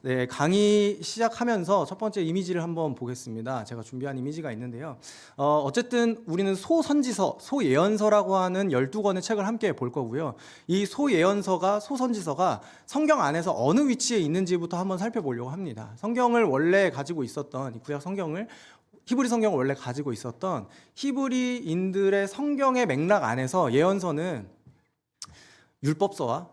네, 강의 시작하면서 첫 번째 이미지를 한번 보겠습니다. 제가 준비한 이미지가 있는데요. 어쨌든 우리는 소선지서, 소예언서라고 하는 12권의 책을 함께 볼 거고요. 이 소예언서가, 소선지서가 성경 안에서 어느 위치에 있는지부터 한번 살펴보려고 합니다. 성경을 원래 가지고 있었던, 이 구약 성경을 히브리 성경을 원래 가지고 있었던 히브리인들의 성경의 맥락 안에서 예언서는 율법서와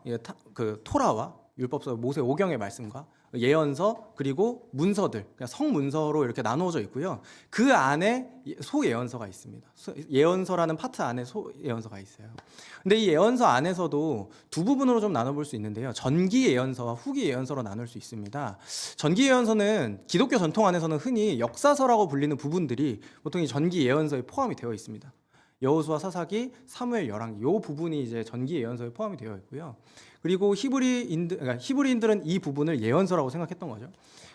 그 토라와 율법서 모세 오경의 말씀과 예언서 그리고 문서들, 그러니까 성문서로 이렇게 나누어져 있고요. 그 안에 소예언서가 있습니다. 예언서라는 파트 안에 소예언서가 있어요. 근데 이 예언서 안에서도 두 부분으로 좀 나눠볼 수 있는데요. 전기 예언서와 후기 예언서로 나눌 수 있습니다. 전기 예언서는 기독교 전통 안에서는 흔히 역사서라고 불리는 부분들이 보통 이 전기 예언서에 포함이 되어 있습니다. 여호수아, 사사기, 사무엘, 열왕기 이 부분이 이제 전기 예언서에 포함이 되어 있고요. 그리고 히브리인들은 이 부분을 예언서라고 생각했던 거죠.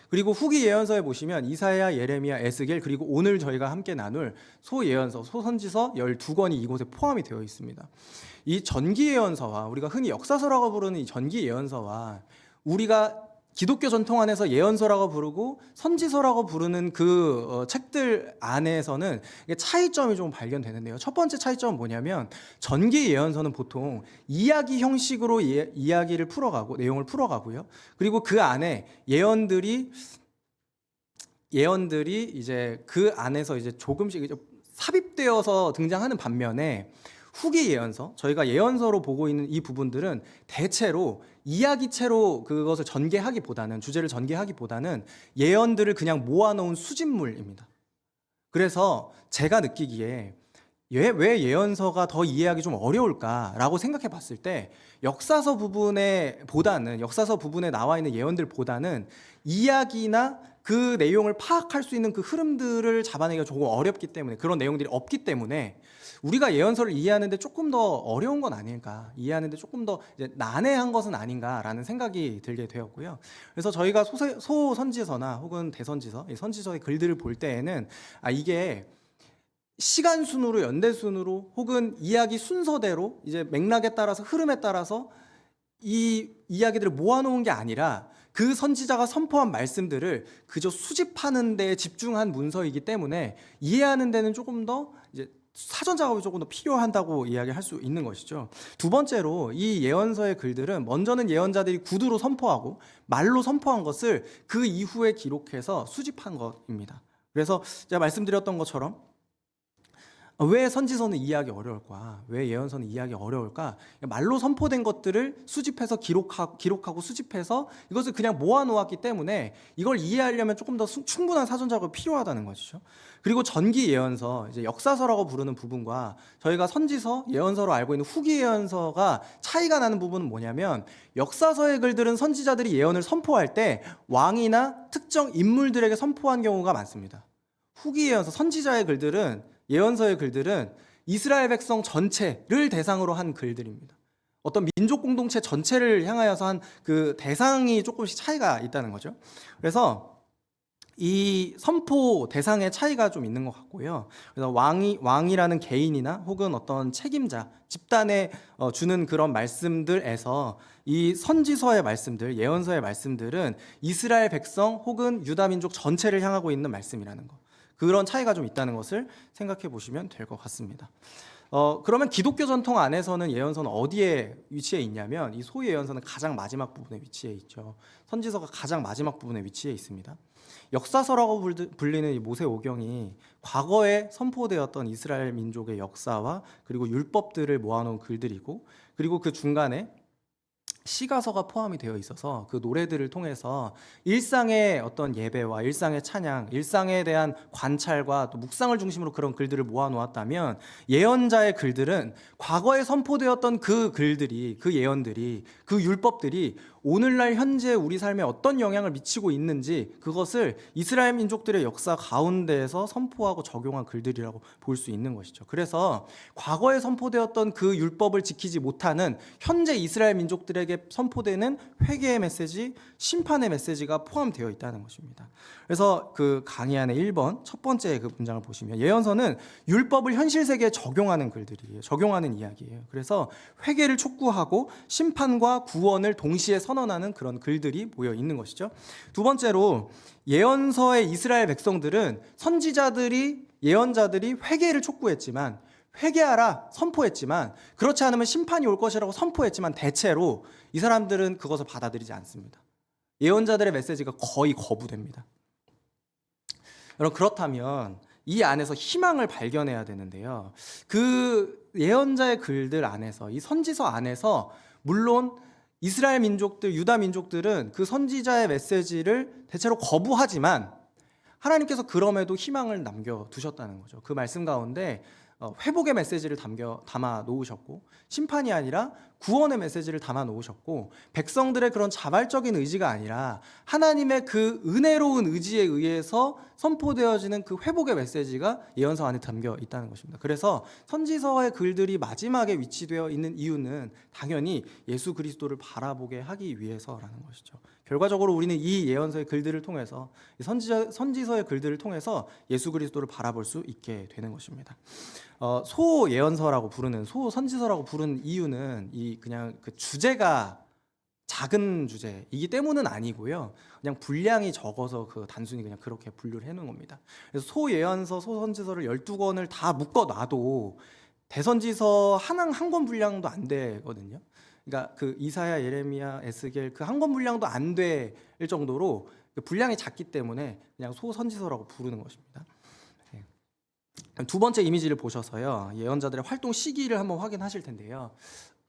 그리고 후기 예언서에 보시면 이사야, 예레미야, 에스겔 그리고 오늘 저희가 함께 나눌 소예언서, 소선지서 12권이 이곳에 포함이 되어 있습니다. 이 전기 예언서와 우리가 흔히 역사서라고 부르는 이 전기 예언서와 우리가 기독교 전통 안에서 예언서라고 부르고 선지서라고 부르는 그 책들 안에서는 차이점이 좀 발견되는데요. 첫 번째 차이점은 뭐냐면 전기 예언서는 보통 이야기 형식으로 이야기를 풀어가고 내용을 풀어가고요. 그리고 그 안에 예언들이 이제 그 안에서 이제 조금씩 삽입되어서 등장하는 반면에 후기 예언서, 저희가 예언서로 보고 있는 이 부분들은 대체로 이야기체로 그것을 전개하기보다는, 주제를 전개하기보다는 예언들을 그냥 모아놓은 수집물입니다. 그래서 제가 느끼기에 왜 예언서가 더 이해하기 좀 어려울까라고 생각해 봤을 때 역사서 부분에 나와 있는 예언들보다는 이야기나 그 내용을 파악할 수 있는 그 흐름들을 잡아내기가 조금 어렵기 때문에, 그런 내용들이 없기 때문에 우리가 예언서를 이해하는데 조금 더 어려운 건 아닐까, 이해하는데 조금 더 이제 난해한 것은 아닌가라는 생각이 들게 되었고요. 그래서 저희가 소선지서나 혹은 대선지서, 이 선지서의 글들을 볼 때에는 이게 시간 순으로, 연대 순으로 혹은 이야기 순서대로 이제 맥락에 따라서, 흐름에 따라서 이 이야기들을 모아놓은 게 아니라 그 선지자가 선포한 말씀들을 그저 수집하는 데 집중한 문서이기 때문에 이해하는 데는 조금 더 이제 사전 작업이 조금 더 필요하다고 이야기할 수 있는 것이죠. 두 번째로 이 예언서의 글들은 먼저는 예언자들이 구두로 선포하고 말로 선포한 것을 그 이후에 기록해서 수집한 것입니다. 그래서 제가 말씀드렸던 것처럼 왜 선지서는 이해하기 어려울까? 왜 예언서는 이해하기 어려울까? 말로 선포된 것들을 수집해서 기록하고 수집해서 이것을 그냥 모아놓았기 때문에 이걸 이해하려면 조금 더 충분한 사전 작업이 필요하다는 것이죠. 그리고 전기 예언서, 이제 역사서라고 부르는 부분과 저희가 선지서, 예언서로 알고 있는 후기 예언서가 차이가 나는 부분은 뭐냐면, 역사서의 글들은 선지자들이 예언을 선포할 때 왕이나 특정 인물들에게 선포한 경우가 많습니다. 후기 예언서, 선지자의 글들은, 예언서의 글들은 이스라엘 백성 전체를 대상으로 한 글들입니다. 어떤 민족 공동체 전체를 향하여서 한 그 대상이 조금씩 차이가 있다는 거죠. 그래서 이 선포 대상의 차이가 좀 있는 것 같고요. 그래서 왕이라는 개인이나 혹은 어떤 책임자, 집단에 주는 그런 말씀들에서 이 선지서의 말씀들, 예언서의 말씀들은 이스라엘 백성 혹은 유다 민족 전체를 향하고 있는 말씀이라는 것. 그런 차이가 좀 있다는 것을 생각해 보시면 될 것 같습니다. 그러면 기독교 전통 안에서는 예언서는 어디에 위치해 있냐면, 이 소예언서는 가장 마지막 부분에 위치해 있죠. 선지서가 가장 마지막 부분에 위치해 있습니다. 역사서라고 불리는 이 모세 오경이 과거에 선포되었던 이스라엘 민족의 역사와 그리고 율법들을 모아놓은 글들이고, 그리고 그 중간에 시가서가 포함이 되어 있어서 그 노래들을 통해서 일상의 어떤 예배와 일상의 찬양, 일상에 대한 관찰과 또 묵상을 중심으로 그런 글들을 모아놓았다면, 예언자의 글들은 과거에 선포되었던 그 글들이, 그 예언들이, 그 율법들이 오늘날 현재 우리 삶에 어떤 영향을 미치고 있는지 그것을 이스라엘 민족들의 역사 가운데에서 선포하고 적용한 글들이라고 볼 수 있는 것이죠. 그래서 과거에 선포되었던 그 율법을 지키지 못하는 현재 이스라엘 민족들에게 선포되는 회개의 메시지, 심판의 메시지가 포함되어 있다는 것입니다. 그래서 그 강의 안에 1번 첫 번째 그 문장을 보시면, 예언서는 율법을 현실 세계에 적용하는 글들이에요. 적용하는 이야기예요. 그래서 회개를 촉구하고 심판과 구원을 동시에 선언하는 선언하는 그런 글들이 모여 있는 것이죠. 두 번째로 예언서의 이스라엘 백성들은 선지자들이 예언자들이 회개를 촉구했지만 회개하라 선포했지만 그렇지 않으면 심판이 올 것이라고 선포했지만 대체로 이 사람들은 그것을 받아들이지 않습니다. 예언자들의 메시지가 거의 거부됩니다. 여러분 그렇다면 이 안에서 희망을 발견해야 되는데요. 그 예언자의 글들 안에서 이 선지서 안에서 물론 이스라엘 민족들, 유다 민족들은 그 선지자의 메시지를 대체로 거부하지만 하나님께서 그럼에도 희망을 남겨두셨다는 거죠. 그 말씀 가운데 회복의 메시지를 담아 놓으셨고 심판이 아니라 구원의 메시지를 담아 놓으셨고 백성들의 그런 자발적인 의지가 아니라 하나님의 그 은혜로운 의지에 의해서 선포되어지는 그 회복의 메시지가 예언서 안에 담겨 있다는 것입니다. 그래서 선지서의 글들이 마지막에 위치되어 있는 이유는 당연히 예수 그리스도를 바라보게 하기 위해서라는 것이죠. 결과적으로 우리는 이 예언서의 글들을 통해서 선지서의 글들을 통해서 예수 그리스도를 바라볼 수 있게 되는 것입니다. 소예언서라고 부르는 소선지서라고 부르는 이유는 이 그냥 그 주제가 작은 주제이기 때문은 아니고요. 그냥 분량이 적어서 그 단순히 그냥 그렇게 분류를 해놓은 겁니다. 그래서 소예언서, 소선지서를 12권을 다 묶어 놔도 대선지서 한 권 분량도 안 되거든요. 그러니까 그 이사야, 예레미야, 에스겔 그 한 권 분량도 안 될 정도로 분량이 작기 때문에 그냥 소선지서라고 부르는 것입니다. 두 번째 이미지를 보셔서요. 예언자들의 활동 시기를 한번 확인하실 텐데요.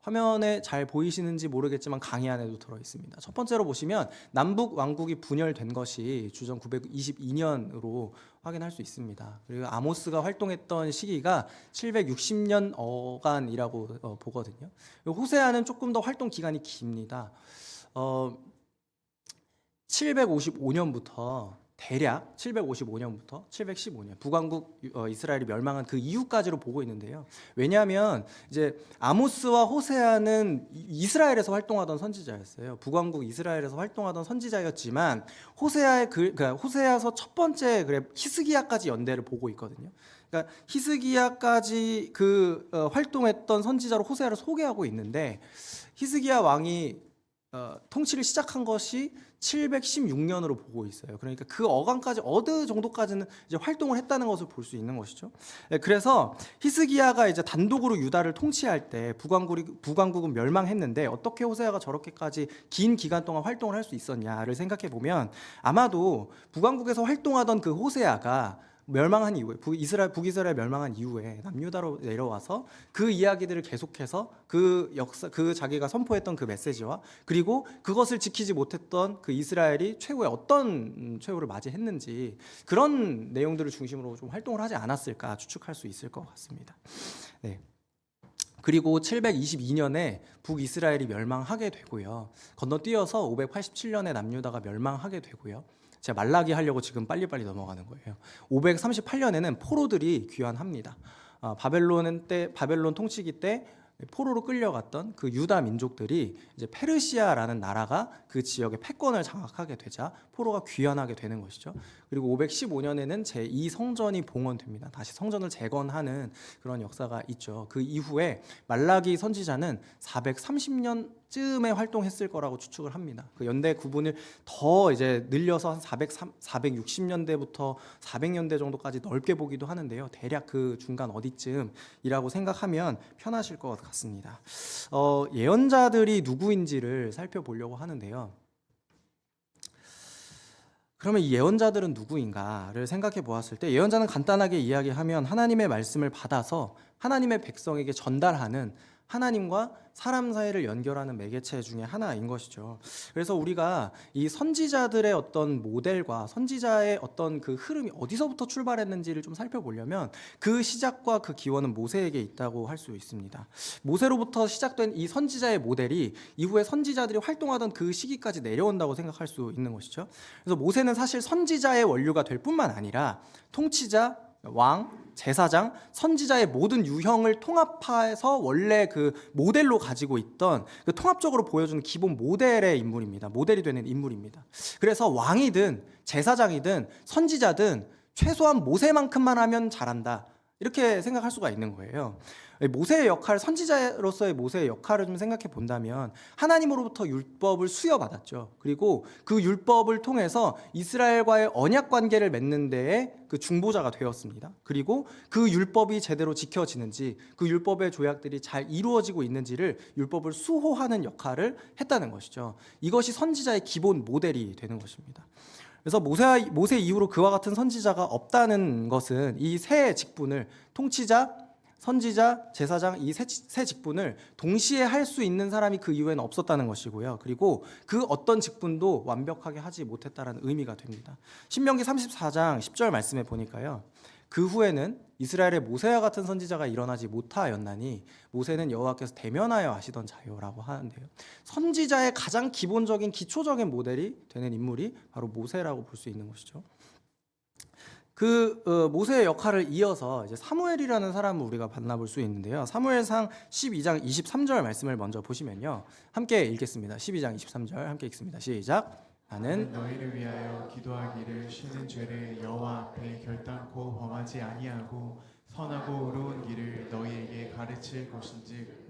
화면에 잘 보이시는지 모르겠지만 강의 안에도 들어 있습니다. 첫 번째로 보시면 남북 왕국이 분열된 것이 주전 922년으로 확인할 수 있습니다. 그리고 아모스가 활동했던 시기가 760년 어간이라고 보거든요. 호세아는 조금 더 활동 기간이 깁니다. 755년부터 대략 755년부터 715년 북왕국 이스라엘이 멸망한 그 이후까지로 보고 있는데요. 왜냐하면 이제 아모스와 호세아는 이스라엘에서 활동하던 선지자였어요. 북왕국 이스라엘에서 활동하던 선지자였지만 그러니까 호세아서 첫 번째 히스기야까지 연대를 보고 있거든요. 그러니까 히스기야까지 활동했던 선지자로 호세아를 소개하고 있는데 히스기야 왕이 통치를 시작한 것이 716년으로 보고 있어요. 그러니까 그 어간까지 어느 정도까지는 이제 활동을 했다는 것을 볼 수 있는 것이죠. 그래서 히스기야가 이제 단독으로 유다를 통치할 때 북왕국은 멸망했는데 어떻게 호세아가 저렇게까지 긴 기간 동안 활동을 할 수 있었냐를 생각해 보면 아마도 북왕국에서 활동하던 그 호세아가 멸망한 이후에 북이스라엘 멸망한 이후에 남유다로 내려와서 그 이야기들을 계속해서 그 자기가 선포했던 그 메시지와 그리고 그것을 지키지 못했던 그 이스라엘이 최후에 어떤 최후를 맞이했는지 그런 내용들을 중심으로 좀 활동을 하지 않았을까 추측할 수 있을 것 같습니다. 네. 그리고 722년에 북이스라엘이 멸망하게 되고요. 건너뛰어서 587년에 남유다가 멸망하게 되고요. 제가 말라기 하려고 지금 빨리빨리 넘어가는 거예요. 538년에는 포로들이 귀환합니다. 바벨론 통치기 때 포로로 끌려갔던 그 유다 민족들이 이제 페르시아라는 나라가 그 지역의 패권을 장악하게 되자 포로가 귀환하게 되는 것이죠. 그리고 515년에는 제2성전이 봉헌됩니다. 다시 성전을 재건하는 그런 역사가 있죠. 그 이후에 말라기 선지자는 430년쯤에 활동했을 거라고 추측을 합니다. 그 연대 구분을 더 이제 늘려서 한 460년대부터 400년대 정도까지 넓게 보기도 하는데요. 대략 그 중간 어디쯤이라고 생각하면 편하실 것 같습니다. 예언자들이 누구인지를 살펴보려고 하는데요. 그러면 이 예언자들은 누구인가를 생각해 보았을 때 예언자는 간단하게 이야기하면 하나님의 말씀을 받아서 하나님의 백성에게 전달하는 하나님과 사람 사이를 연결하는 매개체 중에 하나인 것이죠. 그래서 우리가 이 선지자들의 어떤 모델과 선지자의 어떤 그 흐름이 어디서부터 출발했는지를 좀 살펴보려면 그 시작과 그 기원은 모세에게 있다고 할 수 있습니다. 모세로부터 시작된 이 선지자의 모델이 이후에 선지자들이 활동하던 그 시기까지 내려온다고 생각할 수 있는 것이죠. 그래서 모세는 사실 선지자의 원류가 될 뿐만 아니라 통치자, 왕, 제사장, 선지자의 모든 유형을 통합해서 원래 그 모델로 가지고 있던 그 통합적으로 보여주는 기본 모델의 인물입니다. 모델이 되는 인물입니다. 그래서 왕이든 제사장이든 선지자든 최소한 모세만큼만 하면 잘한다. 이렇게 생각할 수가 있는 거예요. 모세의 역할, 선지자로서의 모세의 역할을 좀 생각해 본다면 하나님으로부터 율법을 수여받았죠. 그리고 그 율법을 통해서 이스라엘과의 언약 관계를 맺는 데에 그 중보자가 되었습니다. 그리고 그 율법이 제대로 지켜지는지, 그 율법의 조약들이 잘 이루어지고 있는지를 율법을 수호하는 역할을 했다는 것이죠. 이것이 선지자의 기본 모델이 되는 것입니다. 그래서 모세 이후로 그와 같은 선지자가 없다는 것은 이 세 직분을, 통치자, 선지자, 제사장, 이 세 직분을 동시에 할 수 있는 사람이 그 이후에는 없었다는 것이고요. 그리고 그 어떤 직분도 완벽하게 하지 못했다는 의미가 됩니다. 신명기 34장 10절 말씀에 보니까요, 그 후에는 이스라엘의 모세와 같은 선지자가 일어나지 못하였나니 모세는 여호와께서 대면하여 하시던 자요라고 하는데요. 선지자의 가장 기본적인 기초적인 모델이 되는 인물이 바로 모세라고 볼 수 있는 것이죠. 모세의 역할을 이어서 이제 사무엘이라는 사람을 우리가 만나볼 수 있는데요. 사무엘상 12장 23절 말씀을 먼저 보시면요, 함께 읽겠습니다. 12장 23절 함께 읽습니다. 시작. 나는 너희를 위하여 기도하기를 쉬는 죄를 여호와 앞에 결단코 범하지 아니하고 선하고 의로운 길을 너희에게 가르칠 것인즉.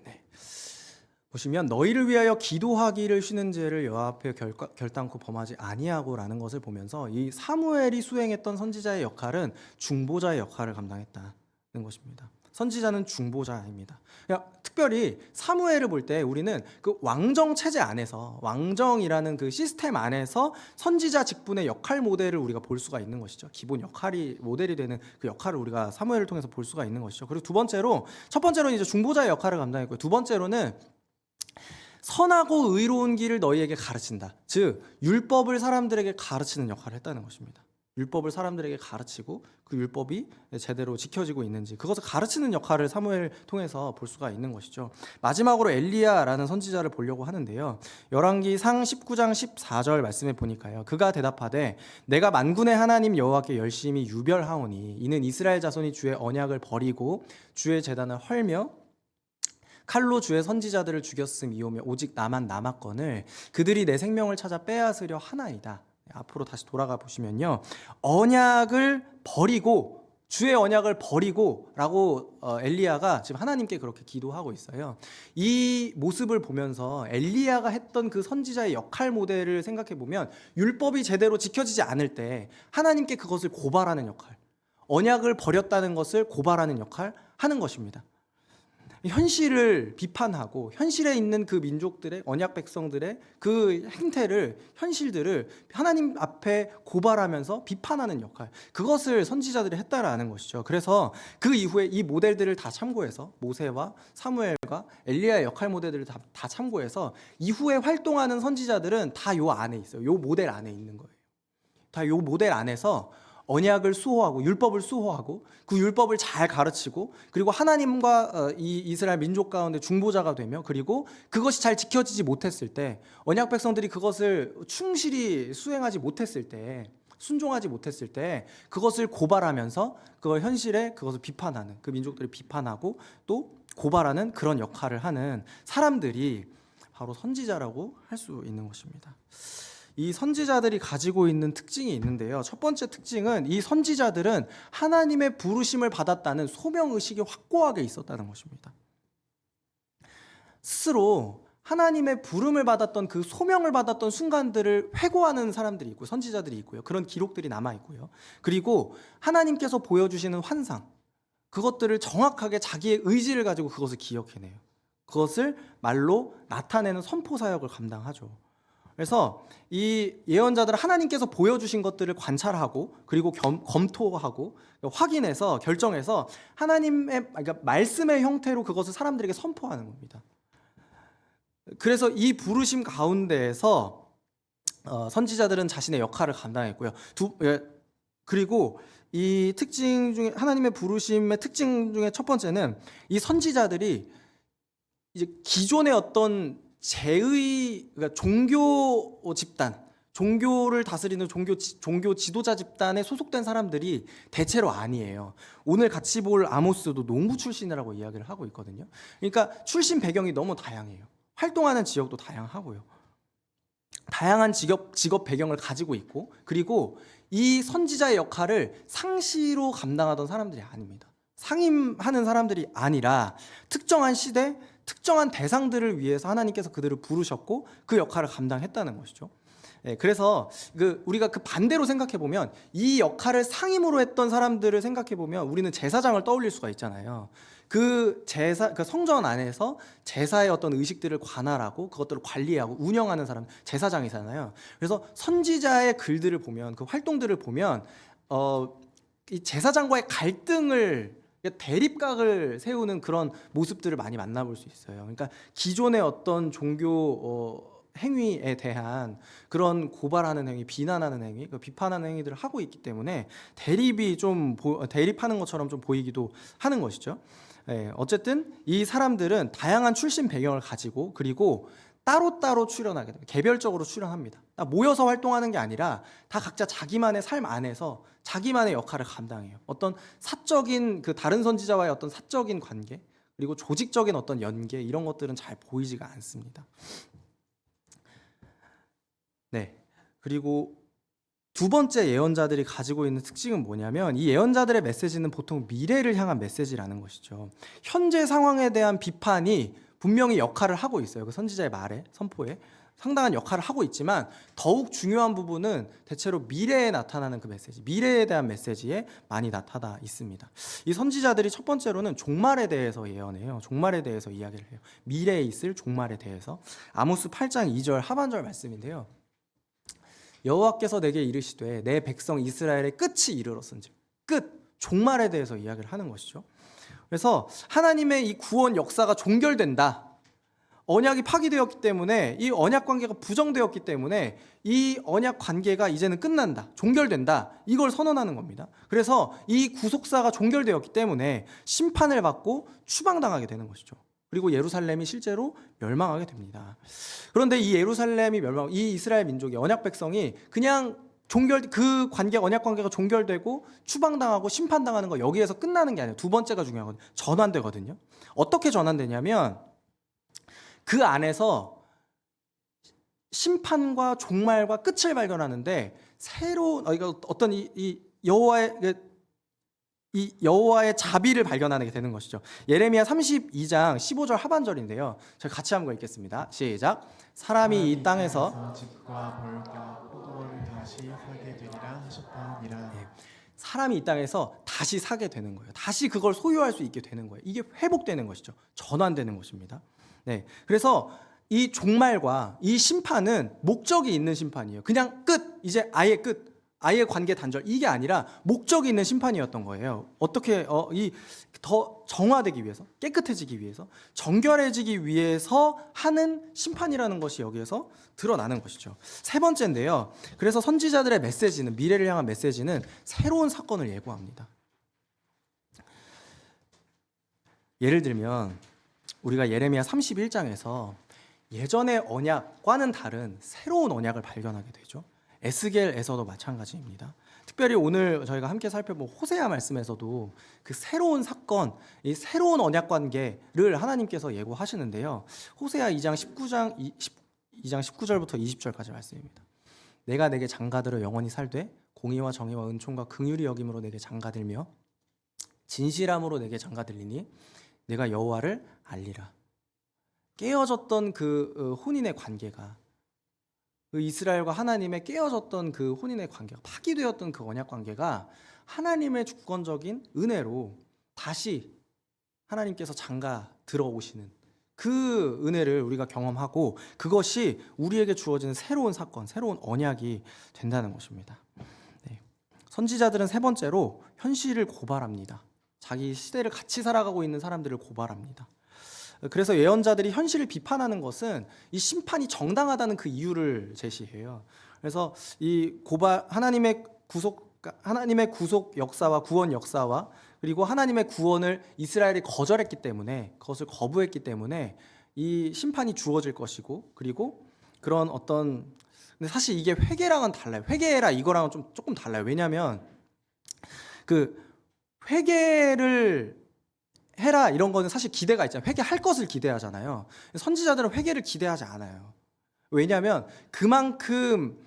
보시면 너희를 위하여 기도하기를 쉬는 죄를 여호와 앞에 결단코 범하지 아니하고라는 것을 보면서 이 사무엘이 수행했던 선지자의 역할은 중보자의 역할을 감당했다는 것입니다. 선지자는 중보자입니다. 특별히 사무엘을 볼 때 우리는 그 왕정 체제 안에서, 왕정이라는 그 시스템 안에서 선지자 직분의 역할 모델을 우리가 볼 수가 있는 것이죠. 기본 역할이 모델이 되는 그 역할을 우리가 사무엘을 통해서 볼 수가 있는 것이죠. 그리고 첫 번째로는 이제 중보자의 역할을 감당했고요. 두 번째로는 선하고 의로운 길을 너희에게 가르친다. 즉 율법을 사람들에게 가르치는 역할을 했다는 것입니다. 율법을 사람들에게 가르치고 그 율법이 제대로 지켜지고 있는지 그것을 가르치는 역할을 사무엘을 통해서 볼 수가 있는 것이죠. 마지막으로 엘리야라는 선지자를 보려고 하는데요. 열왕기상 19장 14절 말씀에 보니까요, 그가 대답하되 내가 만군의 하나님 여호와께 열심히 유별하오니 이는 이스라엘 자손이 주의 언약을 버리고 주의 제단을 헐며 칼로 주의 선지자들을 죽였음이오며 오직 나만 남았거늘 그들이 내 생명을 찾아 빼앗으려 하나이다. 앞으로 다시 돌아가 보시면요, 언약을 버리고, 주의 언약을 버리고 라고 엘리야가 지금 하나님께 그렇게 기도하고 있어요. 이 모습을 보면서 엘리야가 했던 그 선지자의 역할 모델을 생각해 보면 율법이 제대로 지켜지지 않을 때 하나님께 그것을 고발하는 역할, 언약을 버렸다는 것을 고발하는 역할 하는 것입니다. 현실을 비판하고 현실에 있는 그 민족들의, 언약 백성들의 그 행태를, 현실들을 하나님 앞에 고발하면서 비판하는 역할, 그것을 선지자들이 했다라는 것이죠. 그래서 그 이후에 이 모델들을 다 참고해서 모세와 사무엘과 엘리야의 역할 모델들을 다 참고해서 이후에 활동하는 선지자들은 다 요 안에 있어요. 요 모델 안에 있는 거예요. 다 요 모델 안에서 언약을 수호하고 율법을 수호하고 그 율법을 잘 가르치고, 그리고 하나님과 이 이스라엘 민족 가운데 중보자가 되며, 그리고 그것이 잘 지켜지지 못했을 때, 언약 백성들이 그것을 충실히 수행하지 못했을 때, 순종하지 못했을 때 그것을 고발하면서 그걸 현실에 그것을 비판하는, 그 민족들을 비판하고 또 고발하는 그런 역할을 하는 사람들이 바로 선지자라고 할 수 있는 것입니다. 이 선지자들이 가지고 있는 특징이 있는데요. 첫 번째 특징은 이 선지자들은 하나님의 부르심을 받았다는 소명의식이 확고하게 있었다는 것입니다. 스스로 하나님의 부름을 받았던, 그 소명을 받았던 순간들을 회고하는 사람들이 있고 선지자들이 있고요. 그런 기록들이 남아있고요. 그리고 하나님께서 보여주시는 환상, 그것들을 정확하게 자기의 의지를 가지고 그것을 기억해내요. 그것을 말로 나타내는 선포 사역을 감당하죠. 그래서 이 예언자들은 하나님께서 보여주신 것들을 관찰하고, 그리고 검토하고 확인해서 결정해서 하나님의, 그러니까 말씀의 형태로 그것을 사람들에게 선포하는 겁니다. 그래서 이 부르심 가운데에서 선지자들은 자신의 역할을 감당했고요. 그리고 이 특징 중에, 하나님의 부르심의 특징 중에 첫 번째는 이 선지자들이 이제 기존의 어떤 그러니까 종교 집단, 종교를 다스리는 종교 지도자 집단에 소속된 사람들이 대체로 아니에요. 오늘 같이 볼 아모스도 농부 출신이라고 이야기를 하고 있거든요. 그러니까 출신 배경이 너무 다양해요. 활동하는 지역도 다양하고요. 다양한 직업 배경을 가지고 있고, 그리고 이 선지자의 역할을 상시로 감당하던 사람들이 아닙니다. 상임하는 사람들이 아니라 특정한 시대, 특정한 대상들을 위해서 하나님께서 그들을 부르셨고 그 역할을 감당했다는 것이죠. 그래서 우리가 그 반대로 생각해 보면 이 역할을 상임으로 했던 사람들을 생각해 보면 우리는 제사장을 떠올릴 수가 있잖아요. 그 성전 안에서 제사의 어떤 의식들을 관할하고 그것들을 관리하고 운영하는 사람 제사장이잖아요. 그래서 선지자의 글들을 보면 그 활동들을 보면 이 제사장과의 갈등을 대립각을 세우는 그런 모습들을 많이 만나볼 수 있어요. 그러니까 기존의 어떤 종교 행위에 대한 그런 고발하는 행위, 비난하는 행위, 비판하는 행위들을 하고 있기 때문에 대립하는 것처럼 좀 보이기도 하는 것이죠. 어쨌든 이 사람들은 다양한 출신 배경을 가지고 그리고 따로따로 출연하게 됩니다. 개별적으로 출연합니다. 모여서 활동하는 게 아니라 다 각자 자기만의 삶 안에서 자기만의 역할을 감당해요. 어떤 사적인 다른 선지자와의 어떤 사적인 관계 그리고 조직적인 어떤 연계 이런 것들은 잘 보이지가 않습니다. 네. 그리고 두 번째 예언자들이 가지고 있는 특징은 뭐냐면 이 예언자들의 메시지는 보통 미래를 향한 메시지라는 것이죠. 현재 상황에 대한 비판이 분명히 역할을 하고 있어요. 그 선지자의 말에, 선포에 상당한 역할을 하고 있지만 더욱 중요한 부분은 대체로 미래에 나타나는 그 메시지, 미래에 대한 메시지에 많이 나타나 있습니다. 이 선지자들이 첫 번째로는 종말에 대해서 예언해요. 종말에 대해서 이야기를 해요. 미래에 있을 종말에 대해서. 아모스 8장 2절 하반절 말씀인데요. 여호와께서 내게 이르시되 내 백성 이스라엘의 끝이 이르렀은즉 종말에 대해서 이야기를 하는 것이죠. 그래서 하나님의 이 구원 역사가 종결된다. 언약이 파기되었기 때문에 이 언약 관계가 부정되었기 때문에 이 언약 관계가 이제는 끝난다. 종결된다. 이걸 선언하는 겁니다. 그래서 이 구속사가 종결되었기 때문에 심판을 받고 추방당하게 되는 것이죠. 그리고 예루살렘이 실제로 멸망하게 됩니다. 그런데 이 예루살렘이 이 이스라엘 민족이 언약 백성이 그냥 그 언약 관계가 종결되고 추방당하고 심판당하는 거 여기에서 끝나는 게 아니에요. 두 번째가 중요하거든요. 전환되거든요. 어떻게 전환되냐면 그 안에서 심판과 종말과 끝을 발견하는데 새로운 어떤 이 여호와의 자비를 발견하게 되는 것이죠. 예레미야 32장 15절 하반절인데요. 저희 같이 한번 읽겠습니다. 시작. 사람이 이 땅에서 집과 벌과 포도원을 다시 사게 되리라 하셨다니라. 사람이 이 땅에서 다시 사게 되는 거예요. 다시 그걸 소유할 수 있게 되는 거예요. 이게 회복되는 것이죠. 전환되는 것입니다. 네. 그래서 이 종말과 이 심판은 목적이 있는 심판이에요. 그냥 이제 아예 아예 관계 단절 이게 아니라 목적이 있는 심판이었던 거예요. 어떻게 더 정화되기 위해서, 깨끗해지기 위해서, 정결해지기 위해서 하는 심판이라는 것이 여기에서 드러나는 것이죠. 세 번째인데요. 그래서 선지자들의 메시지는, 미래를 향한 메시지는 새로운 사건을 예고합니다. 예를 들면 우리가 예레미야 31장에서 예전의 언약과는 다른 새로운 언약을 발견하게 되죠. 에스겔에서도 마찬가지입니다. 특별히 오늘 저희가 함께 살펴본 호세아 말씀에서도 그 새로운 사건, 이 새로운 언약 관계를 하나님께서 예고하시는데요. 호세아 2장 19절부터 20절까지 말씀입니다. 내가 내게 장가들어 영원히 살되 공의와 정의와 은총과 긍휼히 여김으로 내게 장가들며 진실함으로 내게 장가들리니 내가 여호와를 알리라. 깨어졌던 그 혼인의 관계가, 그 이스라엘과 하나님의 깨어졌던 그 혼인의 관계가, 파기되었던 그 언약 관계가 하나님의 주권적인 은혜로 다시 하나님께서 장가 들어오시는 그 은혜를 우리가 경험하고 그것이 우리에게 주어지는 새로운 사건, 새로운 언약이 된다는 것입니다. 네. 선지자들은 세 번째로 현실을 고발합니다. 자기 시대를 같이 살아가고 있는 사람들을 고발합니다. 그래서 예언자들이 현실을 비판하는 것은 이 심판이 정당하다는 그 이유를 제시해요. 그래서 이 하나님의 구속 역사와 구원 역사와 그리고 하나님의 구원을 이스라엘이 거절했기 때문에, 그것을 거부했기 때문에 이 심판이 주어질 것이고, 그리고 그런 근데 사실 이게 회개랑은 달라요. 회개라 이거랑은 조금 달라요. 왜냐하면 그 회개를 해라 이런 거는 사실 기대가 있잖아요. 회개할 것을 기대하잖아요. 선지자들은 회개를 기대하지 않아요. 왜냐하면 그만큼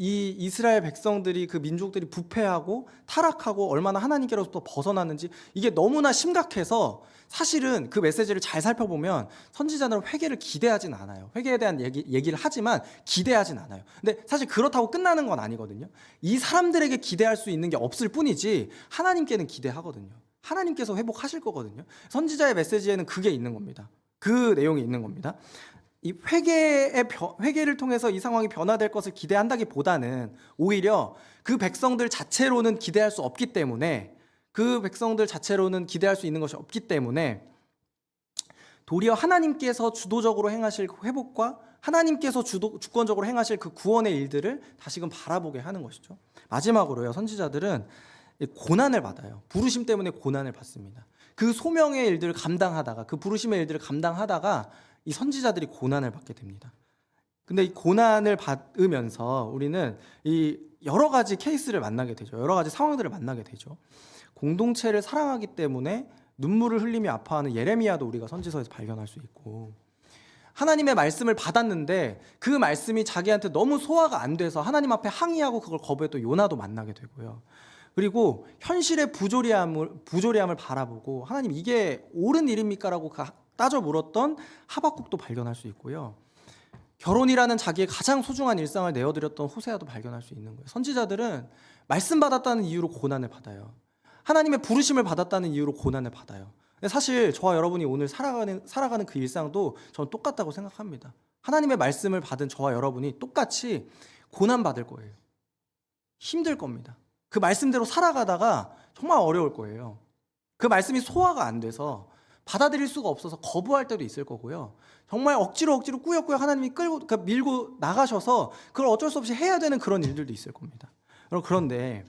이 이스라엘 백성들이 그 민족들이 부패하고 타락하고 얼마나 하나님께로부터 벗어났는지 이게 너무나 심각해서 사실은 그 메시지를 잘 살펴보면 선지자들은 회개를 기대하진 않아요. 회개에 대한 얘기를 하지만 기대하진 않아요. 근데 사실 그렇다고 끝나는 건 아니거든요. 이 사람들에게 기대할 수 있는 게 없을 뿐이지 하나님께는 기대하거든요. 하나님께서 회복하실 거거든요. 선지자의 메시지에는 그게 있는 겁니다. 그 내용이 있는 겁니다. 이 회개를 통해서 이 상황이 변화될 것을 기대한다기보다는 오히려 그 백성들 자체로는 기대할 수 없기 때문에 도리어 하나님께서 주도적으로 행하실 회복과 하나님께서 주권적으로 행하실 그 구원의 일들을 다시금 바라보게 하는 것이죠. 마지막으로요, 선지자들은 고난을 받아요. 부르심 때문에 고난을 받습니다. 그 소명의 일들을 감당하다가, 그 부르심의 일들을 감당하다가 이 선지자들이 고난을 받게 됩니다. 근데 이 고난을 받으면서 우리는 이 여러 가지 케이스를 만나게 되죠. 여러 가지 상황들을 만나게 되죠. 공동체를 사랑하기 때문에 눈물을 흘리며 아파하는 예레미야도 우리가 선지서에서 발견할 수 있고, 하나님의 말씀을 받았는데 그 말씀이 자기한테 너무 소화가 안 돼서 하나님 앞에 항의하고 그걸 거부했던 요나도 만나게 되고요. 그리고 현실의 부조리함을 바라보고 하나님 이게 옳은 일입니까? 라고 따져 물었던 하박국도 발견할 수 있고요. 결혼이라는 자기의 가장 소중한 일상을 내어드렸던 호세아도 발견할 수 있는 거예요. 선지자들은 말씀 받았다는 이유로 고난을 받아요. 하나님의 부르심을 받았다는 이유로 고난을 받아요. 근데 사실 저와 여러분이 오늘 살아가는 그 일상도 저는 똑같다고 생각합니다. 하나님의 말씀을 받은 저와 여러분이 똑같이 고난 받을 거예요. 힘들 겁니다. 그 말씀대로 살아가다가 정말 어려울 거예요. 그 말씀이 소화가 안 돼서 받아들일 수가 없어서 거부할 때도 있을 거고요. 정말 억지로 꾸역꾸역 하나님이 밀고 나가셔서 그걸 어쩔 수 없이 해야 되는 그런 일들도 있을 겁니다. 그런데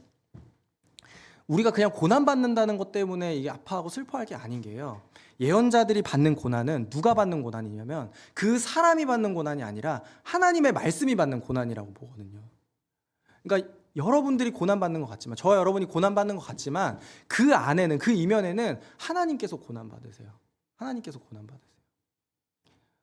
우리가 그냥 고난받는다는 것 때문에 이게 아파하고 슬퍼할 게 아닌 게요. 예언자들이 받는 고난은 누가 받는 고난이냐면 그 사람이 받는 고난이 아니라 하나님의 말씀이 받는 고난이라고 보거든요. 그러니까 여러분들이 고난받는 것 같지만, 저와 여러분이 고난받는 것 같지만 그 안에는, 그 이면에는 하나님께서 고난받으세요. 하나님께서 고난받으세요.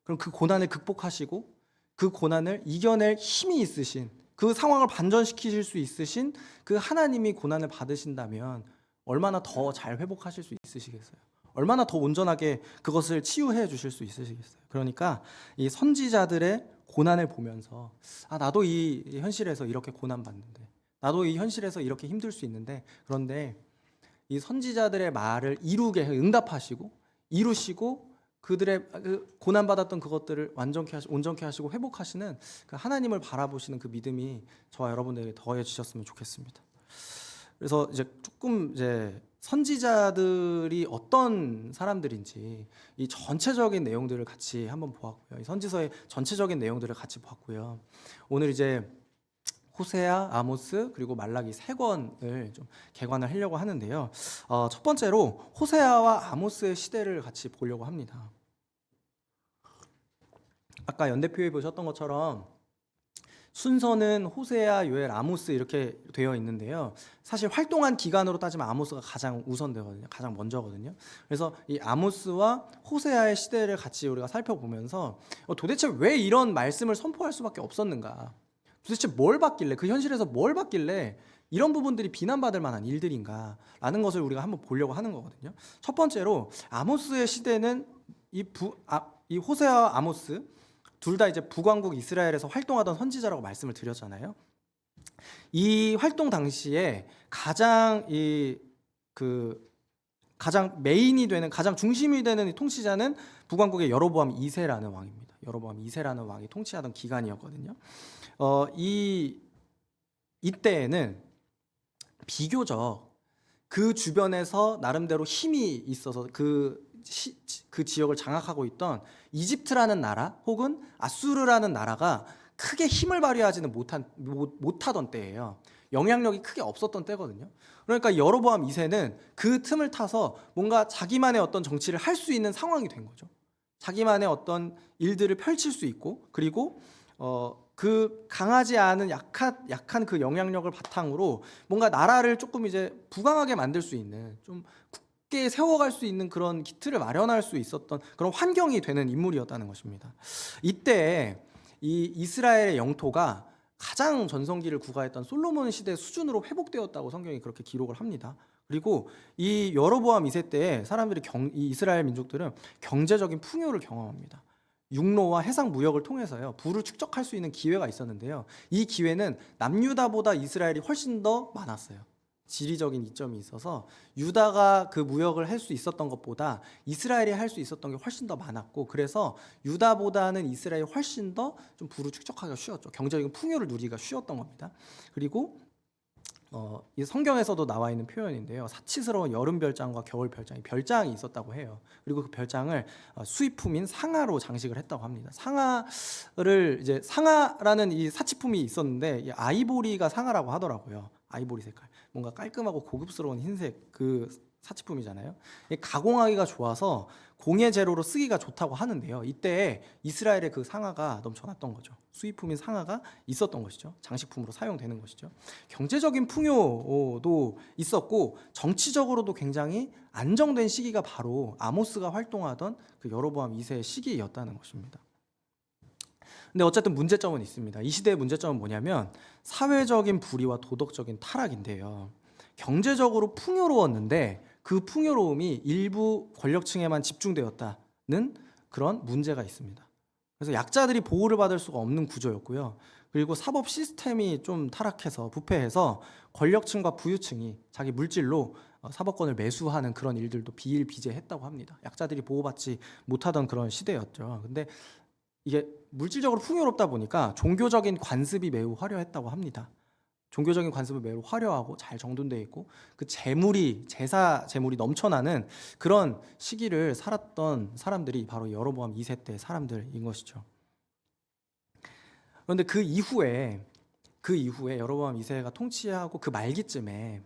그럼 그 고난을 극복하시고 그 고난을 이겨낼 힘이 있으신, 그 상황을 반전시키실 수 있으신 그 하나님이 고난을 받으신다면 얼마나 더 잘 회복하실 수 있으시겠어요? 얼마나 더 온전하게 그것을 치유해 주실 수 있으시겠어요? 그러니까 이 선지자들의 고난을 보면서 나도 이 현실에서 이렇게 고난받는데, 나도 이 현실에서 이렇게 힘들 수 있는데, 그런데 이 선지자들의 말을 응답하시고 이루시고 그들의 그 고난받았던 그것들을 온전케 하시고 회복하시는 그 하나님을 바라보시는 그 믿음이 저와 여러분에게 더해지셨으면 좋겠습니다. 그래서 조금 선지자들이 어떤 사람들인지 이 전체적인 내용들을 같이 한번 보았고요. 이 선지서의 전체적인 내용들을 같이 보았고요. 오늘 호세아, 아모스 그리고 말라기 3권을 좀 개관을 하려고 하는데요. 첫 번째로 호세아와 아모스의 시대를 같이 보려고 합니다. 아까 연대표에 보셨던 것처럼 순서는 호세아, 요엘, 아모스 이렇게 되어 있는데요. 사실 활동한 기간으로 따지면 아모스가 가장 우선되거든요. 가장 먼저거든요. 그래서 이 아모스와 호세아의 시대를 같이 우리가 살펴보면서 도대체 왜 이런 말씀을 선포할 수밖에 없었는가? 도대체 뭘 봤길래, 그 현실에서 뭘 봤길래 이런 부분들이 비난받을 만한 일들인가 라는 것을 우리가 한번 보려고 하는 거거든요. 첫 번째로 아모스의 시대는 이 호세아와 아모스 둘 다 북왕국 이스라엘에서 활동하던 선지자라고 말씀을 드렸잖아요. 이 활동 당시에 가장 메인이 되는, 가장 중심이 되는 통치자는 북왕국의 여로보암 2세라는 왕입니다. 여로보암 2세라는 왕이 통치하던 기간이었거든요. 이때에는 비교적 그 주변에서 나름대로 힘이 있어서 그 지역을 장악하고 있던 이집트라는 나라 혹은 아수르라는 나라가 크게 힘을 발휘하지는 못하던 때예요. 영향력이 크게 없었던 때거든요. 그러니까 여로보암 2세는 그 틈을 타서 뭔가 자기만의 어떤 정치를 할 수 있는 상황이 된 거죠. 자기만의 어떤 일들을 펼칠 수 있고, 그리고 그 강하지 않은 약한 그 영향력을 바탕으로 뭔가 나라를 조금 부강하게 만들 수 있는, 좀 굳게 세워갈 수 있는 그런 기틀을 마련할 수 있었던 그런 환경이 되는 인물이었다는 것입니다. 이때 이 이스라엘의 영토가 가장 전성기를 구가했던 솔로몬 시대 수준으로 회복되었다고 성경이 그렇게 기록을 합니다. 그리고 이 여로보암 2세 때에 사람들이 이 이스라엘 민족들은 경제적인 풍요를 경험합니다. 육로와 해상 무역을 통해서요, 부를 축적할 수 있는 기회가 있었는데요. 이 기회는 남유다보다 이스라엘이 훨씬 더 많았어요. 지리적인 이점이 있어서 유다가 그 무역을 할 수 있었던 것보다 이스라엘이 할 수 있었던 게 훨씬 더 많았고, 그래서 유다보다는 이스라엘이 훨씬 더 좀 부를 축적하기가 쉬웠죠. 경제적인 풍요를 누리기가 쉬웠던 겁니다. 그리고 이 성경에서도 나와 있는 표현인데요. 사치스러운 여름 별장과 겨울 별장이 별장이 있었다고 해요. 그리고 그 별장을 수입품인 상아로 장식을 했다고 합니다. 상아를 이제 상아라는 이 사치품이 있었는데 이 아이보리가 상아라고 하더라고요. 아이보리 색깔, 뭔가 깔끔하고 고급스러운 흰색 그 사치품이잖아요. 가공하기가 좋아서 공예 재료로 쓰기가 좋다고 하는데요. 이때 이스라엘의 그 상아가 넘쳐났던 거죠. 수입품인 상아가 있었던 것이죠. 장식품으로 사용되는 것이죠. 경제적인 풍요도 있었고 정치적으로도 굉장히 안정된 시기가 바로 아모스가 활동하던 그 여로보암 2세의 시기였다는 것입니다. 근데 어쨌든 문제점은 있습니다. 이 시대의 문제점은 뭐냐면 사회적인 불의와 도덕적인 타락인데요. 경제적으로 풍요로웠는데 그 풍요로움이 일부 권력층에만 집중되었다는 그런 문제가 있습니다. 그래서 약자들이 보호를 받을 수가 없는 구조였고요. 그리고 사법 시스템이 좀 타락해서 부패해서 권력층과 부유층이 자기 물질로 사법권을 매수하는 그런 일들도 비일비재했다고 합니다. 약자들이 보호받지 못하던 그런 시대였죠. 근데 이게 물질적으로 풍요롭다 보니까 종교적인 관습이 매우 화려했다고 합니다. 종교적인 관습이 매우 화려하고 잘 정돈되어 있고 그 제사 재물이 넘쳐나는 그런 시기를 살았던 사람들이 바로 여로보암 2세 때 사람들인 것이죠. 그런데 그 이후에 여로보암 2세가 통치하고 그 말기쯤에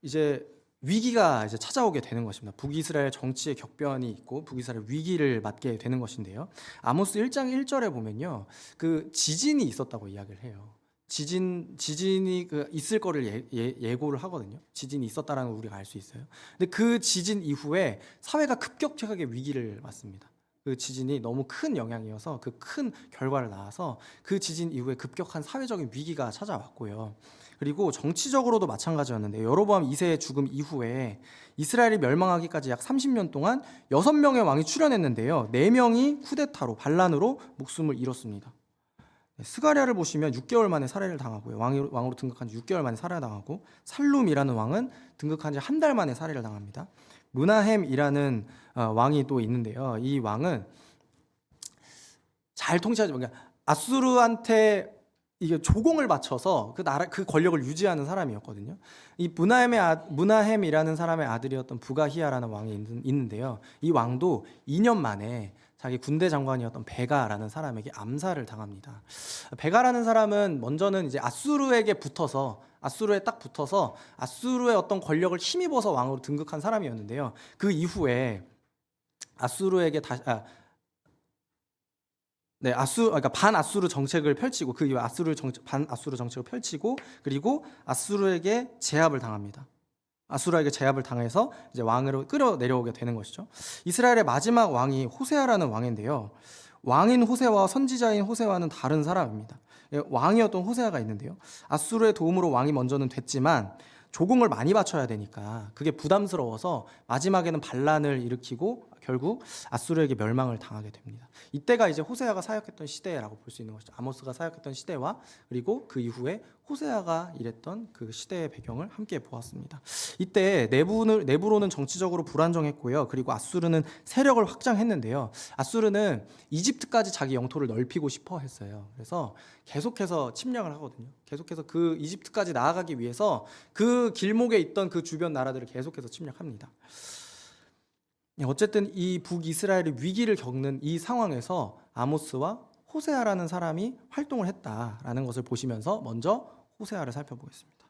이제 위기가 이제 찾아오게 되는 것입니다. 북이스라엘 정치의 격변이 있고 북이스라엘 위기를 맞게 되는 것인데요. 아모스 1장 1절에 보면요, 그 지진이 있었다고 이야기를 해요. 지진이 있을 거를 예고를 하거든요. 지진이 있었다라는 걸 우리가 알 수 있어요. 근데 그 지진 이후에 사회가 급격하게 위기를 맞습니다. 그 지진이 너무 큰 영향이어서 그 큰 결과를 낳아서 그 지진 이후에 급격한 사회적인 위기가 찾아왔고요. 그리고 정치적으로도 마찬가지였는데 여로보암 2세의 죽음 이후에 이스라엘이 멸망하기까지 약 30년 동안 6명의 왕이 출현했는데요. 4명이 쿠데타로 반란으로 목숨을 잃었습니다. 스가랴를 보시면 6개월 만에 살해를 당하고요. 왕으로 등극한 지 6개월 만에 살해를 당하고, 살룸이라는 왕은 등극한 지 한 달 만에 살해를 당합니다. 므나헴이라는 왕이 또 있는데요. 이 왕은 잘 통치하지 못하고 아수르한테 이게 조공을 바쳐서 그 권력을 유지하는 사람이었거든요. 이 므나헴이라는 사람의 아들이었던 부가히야라는 왕이 있는데요. 이 왕도 2년 만에 자기 군대 장관이었던 베가라는 사람에게 암살을 당합니다. 베가라는 사람은 먼저는 이제 아수르에 딱 붙어서 아수르의 어떤 권력을 힘입어서 왕으로 등극한 사람이었는데요. 그 이후에 아수르에게 그러니까 반아수르 정책을 펼치고, 그 이후 반아수르 정책을 펼치고, 그리고 아수르에게 제압을 당합니다. 아수르에게 제압을 당해서 이제 왕으로 끌어내려오게 되는 것이죠. 이스라엘의 마지막 왕이 호세아라는 왕인데요. 왕인 호세와 선지자인 호세와는 다른 사람입니다. 왕이었던 호세아가 있는데요. 아수르의 도움으로 왕이 먼저는 됐지만 조공을 많이 바쳐야 되니까 그게 부담스러워서 마지막에는 반란을 일으키고 결국 아수르에게 멸망을 당하게 됩니다. 이때가 이제 호세아가 사역했던 시대라고 볼 수 있는 것이죠. 아모스가 사역했던 시대와 그리고 그 이후에 호세아가 일했던 그 시대의 배경을 함께 보았습니다. 이때 내부로는 정치적으로 불안정했고요. 그리고 아수르는 세력을 확장했는데요. 아수르는 이집트까지 자기 영토를 넓히고 싶어 했어요. 그래서 계속해서 침략을 하거든요. 계속해서 그 이집트까지 나아가기 위해서 그 길목에 있던 그 주변 나라들을 계속해서 침략합니다. 어쨌든 이 북이스라엘의 위기를 겪는 이 상황에서 아모스와 호세아라는 사람이 활동을 했다라는 것을 보시면서 먼저 호세아를 살펴보겠습니다.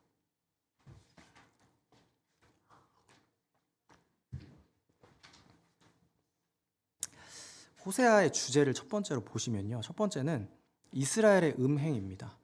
호세아의 주제를 첫 번째로 보시면요. 첫 번째는 이스라엘의 음행입니다.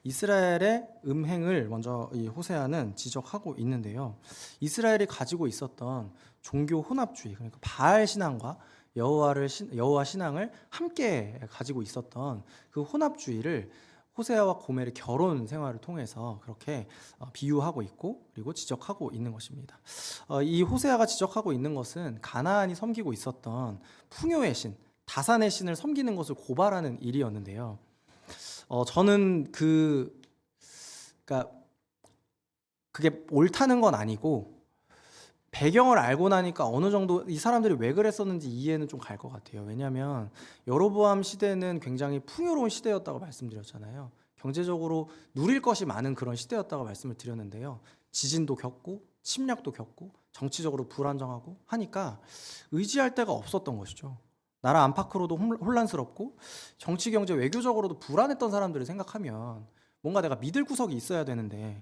이스라엘의 음행을 먼저 이 호세아는 지적하고 있는데요. 이스라엘이 가지고 있었던 종교 혼합주의, 그러니까 바알 신앙과 여호와 신앙을 함께 가지고 있었던 그 혼합주의를 호세아와 고멜의 결혼 생활을 통해서 그렇게 비유하고 있고 그리고 지적하고 있는 것입니다. 이 호세아가 지적하고 있는 것은 가나안이 섬기고 있었던 풍요의 신, 다산의 신을 섬기는 것을 고발하는 일이었는데요. 저는 그러니까 그게 옳다는 건 아니고 배경을 알고 나니까 어느 정도 이 사람들이 왜 그랬었는지 이해는 좀 갈 것 같아요. 왜냐하면 여로보암 시대는 굉장히 풍요로운 시대였다고 말씀드렸잖아요. 경제적으로 누릴 것이 많은 그런 시대였다고 말씀을 드렸는데요. 지진도 겪고 침략도 겪고 정치적으로 불안정하고 하니까 의지할 데가 없었던 것이죠. 나라 안팎으로도 혼란스럽고 정치, 경제, 외교적으로도 불안했던 사람들을 생각하면 뭔가 내가 믿을 구석이 있어야 되는데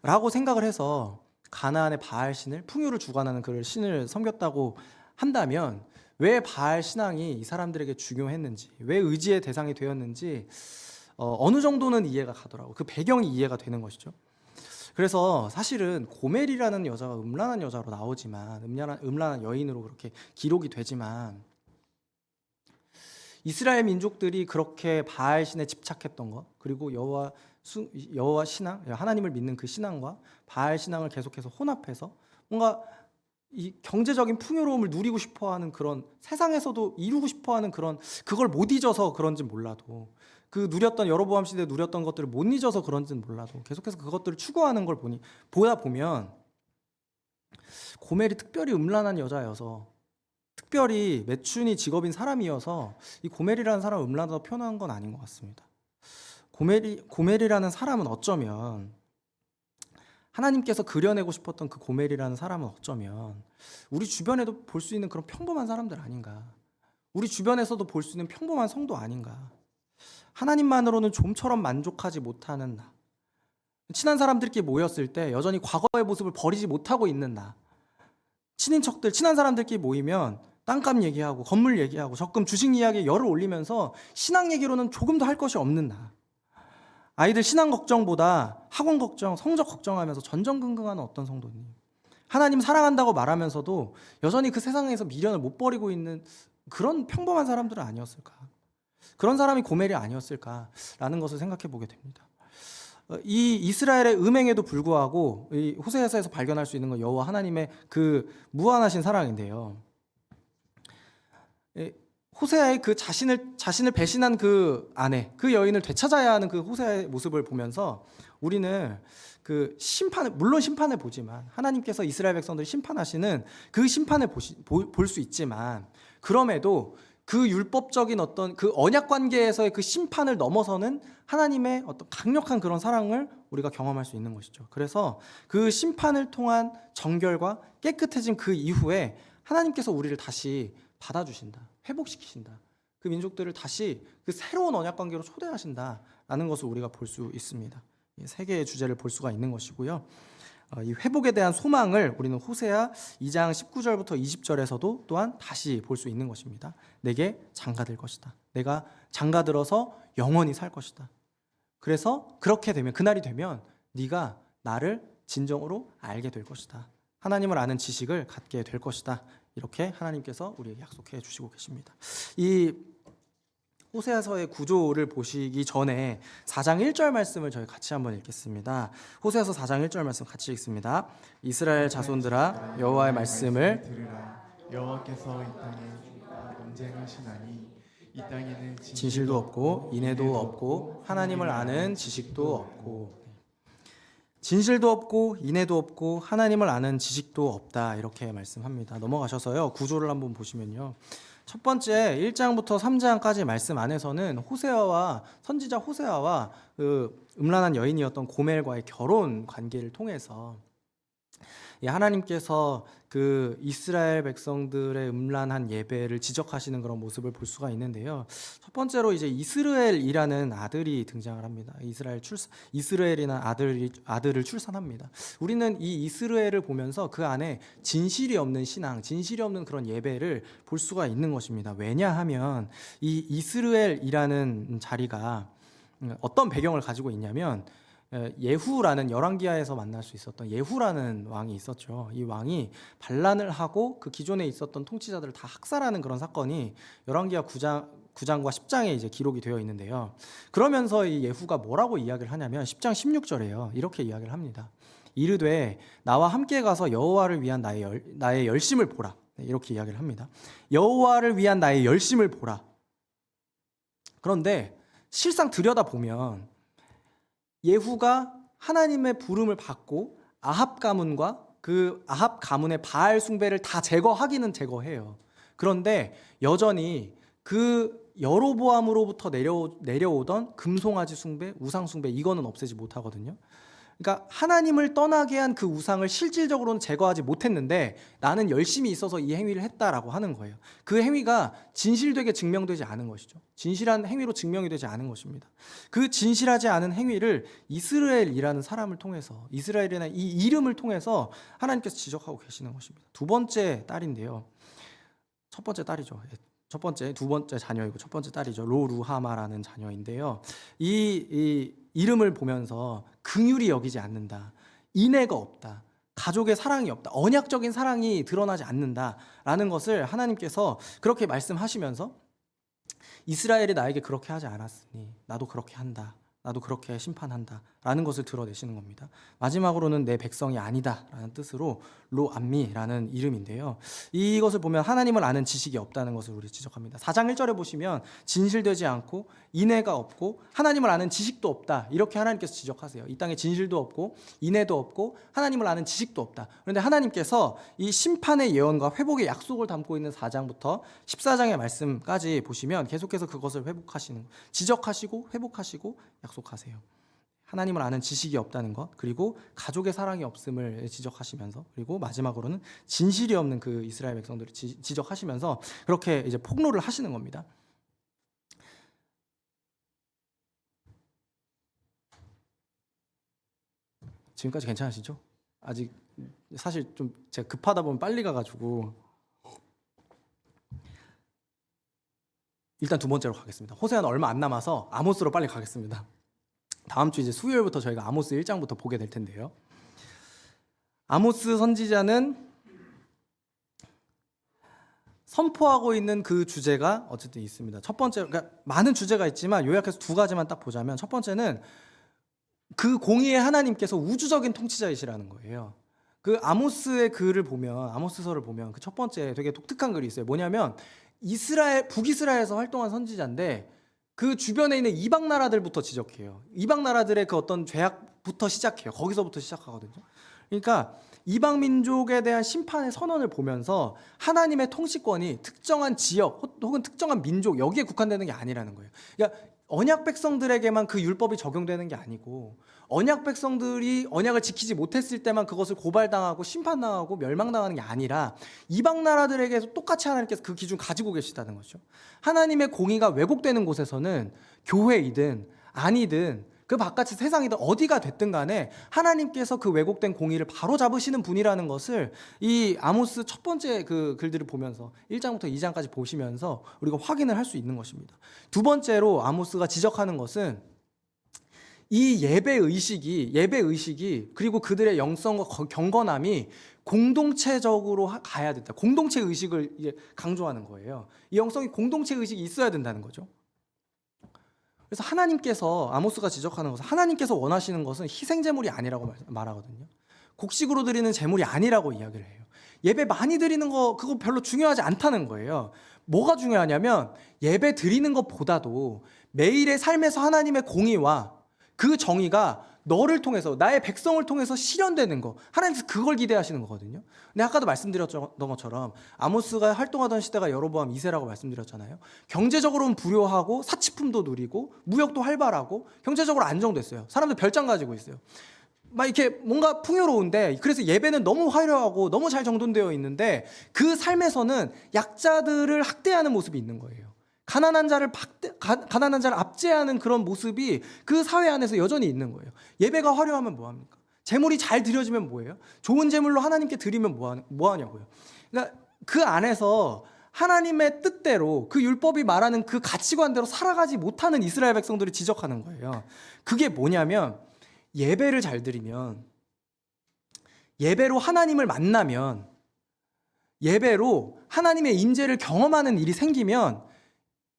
라고 생각을 해서 가나안의 바알 신을 풍요를 주관하는 그 신을 섬겼다고 한다면 왜 바알 신앙이 이 사람들에게 중요했는지 왜 의지의 대상이 되었는지 어느 정도는 이해가 가더라고요. 그 배경이 이해가 되는 것이죠. 그래서 사실은 고멜이라는 여자가 음란한 여자로 나오지만 음란한 여인으로 그렇게 기록이 되지만 이스라엘 민족들이 그렇게 바알 신에 집착했던 것 그리고 여호와 신앙, 하나님을 믿는 그 신앙과 바알 신앙을 계속해서 혼합해서 뭔가 이 경제적인 풍요로움을 누리고 싶어하는 그런 세상에서도 이루고 싶어하는 그런 그걸 못 잊어서 그런지 몰라도 그 누렸던 여로보암 시대에 누렸던 것들을 못 잊어서 그런지는 몰라도 계속해서 그것들을 추구하는 걸 보다 보면 고멜이 특별히 음란한 여자여서 특별히 매춘이 직업인 사람이어서 이 고멜이라는 사람을 음란하다고 표현한 건 아닌 것 같습니다. 고멜이라는 사람은 어쩌면 하나님께서 그려내고 싶었던 그 고멜이라는 사람은 어쩌면 우리 주변에도 볼 수 있는 그런 평범한 사람들 아닌가. 우리 주변에서도 볼 수 있는 평범한 성도 아닌가. 하나님만으로는 좀처럼 만족하지 못하는 나. 친한 사람들끼리 모였을 때 여전히 과거의 모습을 버리지 못하고 있는 나. 친인척들, 친한 사람들끼리 모이면 땅값 얘기하고 건물 얘기하고 적금 주식 이야기에 열을 올리면서 신앙 얘기로는 조금도 할 것이 없는 나. 아이들 신앙 걱정보다 학원 걱정, 성적 걱정하면서 전전긍긍하는 어떤 성도님. 하나님 사랑한다고 말하면서도 여전히 그 세상에서 미련을 못 버리고 있는 그런 평범한 사람들은 아니었을까. 그런 사람이 고멜이 아니었을까라는 것을 생각해 보게 됩니다. 이 이스라엘의 음행에도 불구하고 이 호세아서에서 발견할 수 있는 건 여호와 하나님의 그 무한하신 사랑인데요. 호세아의 그 자신을 배신한 그 아내, 그 여인을 되찾아야 하는 그 호세아의 모습을 보면서 우리는 그 물론 심판을 보지만 하나님께서 이스라엘 백성들을 심판하시는 그 심판을 볼 수 있지만 그럼에도 그 율법적인 어떤 그 언약 관계에서의 그 심판을 넘어서는 하나님의 어떤 강력한 그런 사랑을 우리가 경험할 수 있는 것이죠. 그래서 그 심판을 통한 정결과 깨끗해진 그 이후에 하나님께서 우리를 다시 받아주신다, 회복시키신다. 그 민족들을 다시 그 새로운 언약 관계로 초대하신다라는 것을 우리가 볼 수 있습니다. 세 개의 주제를 볼 수가 있는 것이고요. 이 회복에 대한 소망을 우리는 호세아 2장 19절부터 20절에서도 또한 다시 볼 수 있는 것입니다. 내게 장가들 것이다. 내가 장가들어서 영원히 살 것이다. 그래서 그렇게 되면 그날이 되면 네가 나를 진정으로 알게 될 것이다. 하나님을 아는 지식을 갖게 될 것이다. 이렇게 하나님께서 우리에게 약속해 주시고 계십니다. 이 호세아서의 구조를 보시기 전에 4장 1절 말씀을 저희 같이 한번 읽겠습니다. 호세아서 4장 1절 말씀 같이 읽습니다. 이스라엘 자손들아 여호와의 말씀을 들으라. 여호와께서 이 땅에 논쟁하시나니 이 땅에는 진실도 없고 인애도 없고 하나님을 아는 지식도 없고 진실도 없고 인애도 없고 하나님을 아는 지식도 없다 이렇게 말씀합니다. 넘어가셔서요 구조를 한번 보시면요. 첫 번째 1장부터 3장까지 말씀 안에서는 호세아와 선지자 호세아와 그 음란한 여인이었던 고멜과의 결혼 관계를 통해서 하나님께서 그 이스라엘 백성들의 음란한 예배를 지적하시는 그런 모습을 볼 수가 있는데요. 첫 번째로 이제 이스라엘이라는 아들이 등장을 합니다. 이스라엘이라는 아들을 출산합니다. 우리는 이 이스라엘을 보면서 그 안에 진실이 없는 신앙, 진실이 없는 그런 예배를 볼 수가 있는 것입니다. 왜냐하면 이 이스라엘이라는 자리가 어떤 배경을 가지고 있냐면 예후라는 열왕기하에서 만날 수 있었던 예후라는 왕이 있었죠. 이 왕이 반란을 하고 그 기존에 있었던 통치자들을 다 학살하는 그런 사건이 열왕기하 9장 9장과 10장에 이제 기록이 되어 있는데요. 그러면서 이 예후가 뭐라고 이야기를 하냐면 10장 16절에요. 이렇게 이야기를 합니다. 이르되 나와 함께 가서 여호와를 위한 나의 열심을 보라. 네, 이렇게 이야기를 합니다. 여호와를 위한 나의 열심을 보라. 그런데 실상 들여다보면 예후가 하나님의 부름을 받고 아합 가문과 그 아합 가문의 바알 숭배를 다 제거하기는 제거해요. 그런데 여전히 그 여로보암으로부터 내려오던 금송아지 숭배, 우상 숭배 이거는 없애지 못하거든요. 그러니까 하나님을 떠나게 한 그 우상을 실질적으로는 제거하지 못했는데 나는 열심히 있어서 이 행위를 했다라고 하는 거예요. 그 행위가 진실되게 증명되지 않은 것이죠. 진실한 행위로 증명이 되지 않은 것입니다. 그 진실하지 않은 행위를 이스라엘이라는 사람을 통해서, 이스라엘이라는 이 이름을 통해서 하나님께서 지적하고 계시는 것입니다. 두 번째 딸인데요. 첫 번째 딸이죠. 두 번째 자녀이고 첫 번째 딸이죠. 로루하마라는 자녀인데요. 이 이름을 보면서 긍휼히 여기지 않는다, 인애가 없다, 가족의 사랑이 없다, 언약적인 사랑이 드러나지 않는다라는 것을 하나님께서 그렇게 말씀하시면서 이스라엘이 나에게 그렇게 하지 않았으니 나도 그렇게 한다, 나도 그렇게 심판한다 라는 것을 드러내시는 겁니다. 마지막으로는 내 백성이 아니다 라는 뜻으로 로암미라는 이름인데요. 이것을 보면 하나님을 아는 지식이 없다는 것을 우리 지적합니다. 4장 1절에 보시면 진실되지 않고 인애가 없고 하나님을 아는 지식도 없다, 이렇게 하나님께서 지적하세요. 이 땅에 진실도 없고 인애도 없고 하나님을 아는 지식도 없다. 그런데 하나님께서 이 심판의 예언과 회복의 약속을 담고 있는 4장부터 14장의 말씀까지 보시면 계속해서 그것을 지적하시고 회복하시고 약속하세요. 하나님을 아는 지식이 없다는 것, 그리고 가족의 사랑이 없음을 지적하시면서, 그리고 마지막으로는 진실이 없는 그 이스라엘 백성들을 지적하시면서 그렇게 이제 폭로를 하시는 겁니다. 지금까지 괜찮으시죠? 아직 사실 좀 제가 급하다 보면 빨리 가가지고 일단 두 번째로 가겠습니다. 호세아는 얼마 안 남아서 아모스로 빨리 가겠습니다. 다음 주 이제 수요일부터 저희가 아모스 1장부터 보게 될 텐데요. 아모스 선지자는 선포하고 있는 그 주제가 어쨌든 있습니다. 첫 번째, 그러니까 많은 주제가 있지만 요약해서 두 가지만 딱 보자면, 첫 번째는 그 공의의 하나님께서 우주적인 통치자이시라는 거예요. 그 아모스의 글을 보면, 아모스서를 보면 그 첫 번째 되게 독특한 글이 있어요. 뭐냐면 북이스라엘에서 활동한 선지자인데 그 주변에 있는 이방 나라들부터 지적해요. 이방 나라들의 그 어떤 죄악부터 시작해요. 거기서부터 시작하거든요. 그러니까 이방 민족에 대한 심판의 선언을 보면서 하나님의 통치권이 특정한 지역 혹은 특정한 민족 여기에 국한되는 게 아니라는 거예요. 그러니까 언약 백성들에게만 그 율법이 적용되는 게 아니고, 언약 백성들이 언약을 지키지 못했을 때만 그것을 고발당하고 심판당하고 멸망당하는 게 아니라 이방 나라들에게도 똑같이 하나님께서 그 기준 가지고 계시다는 거죠. 하나님의 공의가 왜곡되는 곳에서는 교회이든 아니든 그 바깥의 세상이든 어디가 됐든 간에 하나님께서 그 왜곡된 공의를 바로 잡으시는 분이라는 것을 이 아모스 첫 번째 그 글들을 보면서 1장부터 2장까지 보시면서 우리가 확인을 할 수 있는 것입니다. 두 번째로 아모스가 지적하는 것은 이 예배 의식이 그리고 그들의 영성과 경건함이 공동체적으로 가야 된다. 공동체 의식을 이제 강조하는 거예요. 이 영성이 공동체 의식이 있어야 된다는 거죠. 그래서 하나님께서, 아모스가 지적하는 것은 하나님께서 원하시는 것은 희생제물이 아니라고 말하거든요. 곡식으로 드리는 제물이 아니라고 이야기를 해요. 예배 많이 드리는 거 그거 별로 중요하지 않다는 거예요. 뭐가 중요하냐면 예배 드리는 것보다도 매일의 삶에서 하나님의 공의와 그 정의가 너를 통해서, 나의 백성을 통해서 실현되는 거, 하나님께서 그걸 기대하시는 거거든요. 근데 아까도 말씀드렸던 것처럼 아모스가 활동하던 시대가 여로보암 2세라고 말씀드렸잖아요. 경제적으로는 부유하고 사치품도 누리고 무역도 활발하고 경제적으로 안정됐어요. 사람들 별장 가지고 있어요. 막 이렇게 뭔가 풍요로운데, 그래서 예배는 너무 화려하고 너무 잘 정돈되어 있는데 그 삶에서는 약자들을 학대하는 모습이 있는 거예요. 가난한 자를 압제하는 그런 모습이 그 사회 안에서 여전히 있는 거예요. 예배가 화려하면 뭐합니까? 재물이 잘 드려지면 뭐예요? 좋은 재물로 하나님께 드리면 뭐하냐고요. 그러니까 그 안에서 하나님의 뜻대로 그 율법이 말하는 그 가치관대로 살아가지 못하는 이스라엘 백성들을 지적하는 거예요. 그게 뭐냐면, 예배를 잘 드리면, 예배로 하나님을 만나면, 예배로 하나님의 임재를 경험하는 일이 생기면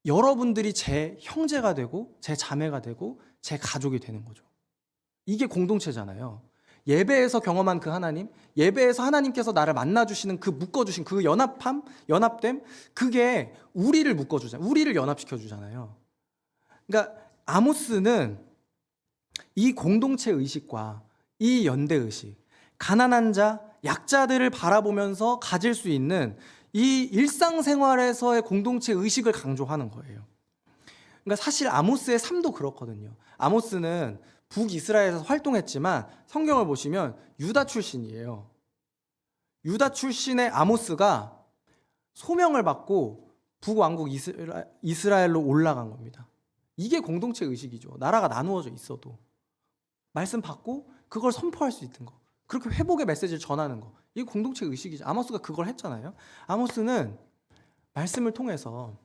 여러분들이 제 형제가 되고 제 자매가 되고 제 가족이 되는 거죠. 이게 공동체잖아요. 예배에서 경험한 그 하나님, 예배에서 하나님께서 나를 만나주시는 그 묶어주신 그 연합됨, 그게 우리를 묶어주잖아요. 우리를 연합시켜주잖아요. 그러니까 아모스는 이 공동체 의식과 이 연대 의식, 가난한 자, 약자들을 바라보면서 가질 수 있는 이 일상생활에서의 공동체 의식을 강조하는 거예요. 그러니까 사실 아모스의 삶도 그렇거든요. 아모스는 북이스라엘에서 활동했지만 성경을 보시면 유다 출신이에요. 유다 출신의 아모스가 소명을 받고 북왕국 이스라엘로 올라간 겁니다. 이게 공동체 의식이죠. 나라가 나누어져 있어도 말씀 받고 그걸 선포할 수 있는 거, 그렇게 회복의 메시지를 전하는 거, 이게 공동체 의식이죠. 아모스가 그걸 했잖아요. 아모스는 말씀을 통해서,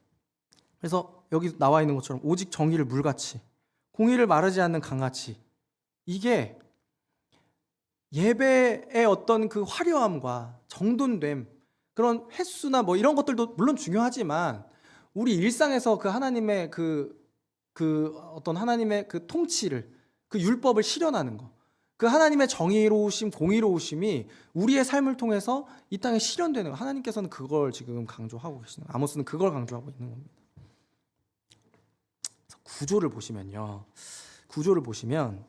그래서 여기 나와 있는 것처럼 오직 정의를 물같이, 공의를 마르지 않는 강같이, 이게 예배의 어떤 그 화려함과 정돈됨, 그런 횟수나 뭐 이런 것들도 물론 중요하지만 우리 일상에서 그 하나님의 그 어떤 하나님의 그 통치를, 그 율법을 실현하는 거, 그 하나님의 정의로우심, 공의로우심이 우리의 삶을 통해서 이 땅에 실현되는 거, 하나님께서는 그걸 지금 강조하고 계시는 거예요. 아모스는 그걸 강조하고 있는 겁니다. 구조를 보시면요, 구조를 보시면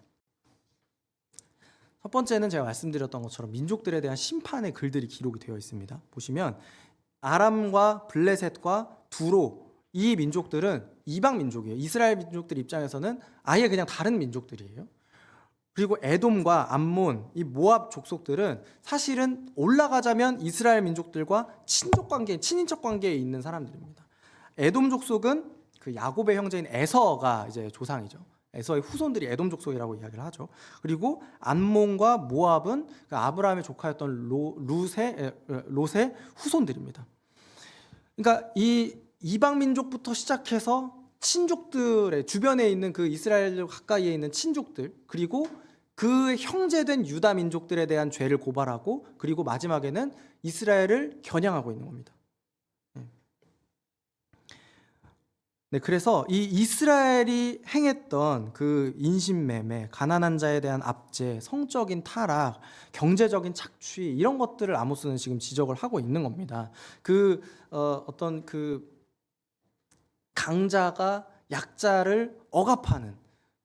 첫 번째는 제가 말씀드렸던 것처럼 민족들에 대한 심판의 글들이 기록이 되어 있습니다. 보시면 아람과 블레셋과 두로, 이 민족들은 이방 민족이에요. 이스라엘 민족들 입장에서는 아예 그냥 다른 민족들이에요. 그리고 에돔과 암몬, 이 모압 족속들은 사실은 올라가자면 이스라엘 민족들과 친인척 관계에 있는 사람들입니다. 에돔 족속은 그 야곱의 형제인 에서가 이제 조상이죠. 에서의 후손들이 에돔 족속이라고 이야기를 하죠. 그리고 암몬과 모압은 그 아브라함의 조카였던 롯의 후손들입니다. 그러니까 이 이방 민족부터 시작해서 친족들의 주변에 있는 그 이스라엘 가까이에 있는 친족들, 그리고 그 형제된 유다 민족들에 대한 죄를 고발하고, 그리고 마지막에는 이스라엘을 겨냥하고 있는 겁니다. 네, 그래서 이 이스라엘이 행했던 그 인신매매, 가난한 자에 대한 압제, 성적인 타락, 경제적인 착취, 이런 것들을 아모스는 지금 지적을 하고 있는 겁니다. 어떤 그 강자가 약자를 억압하는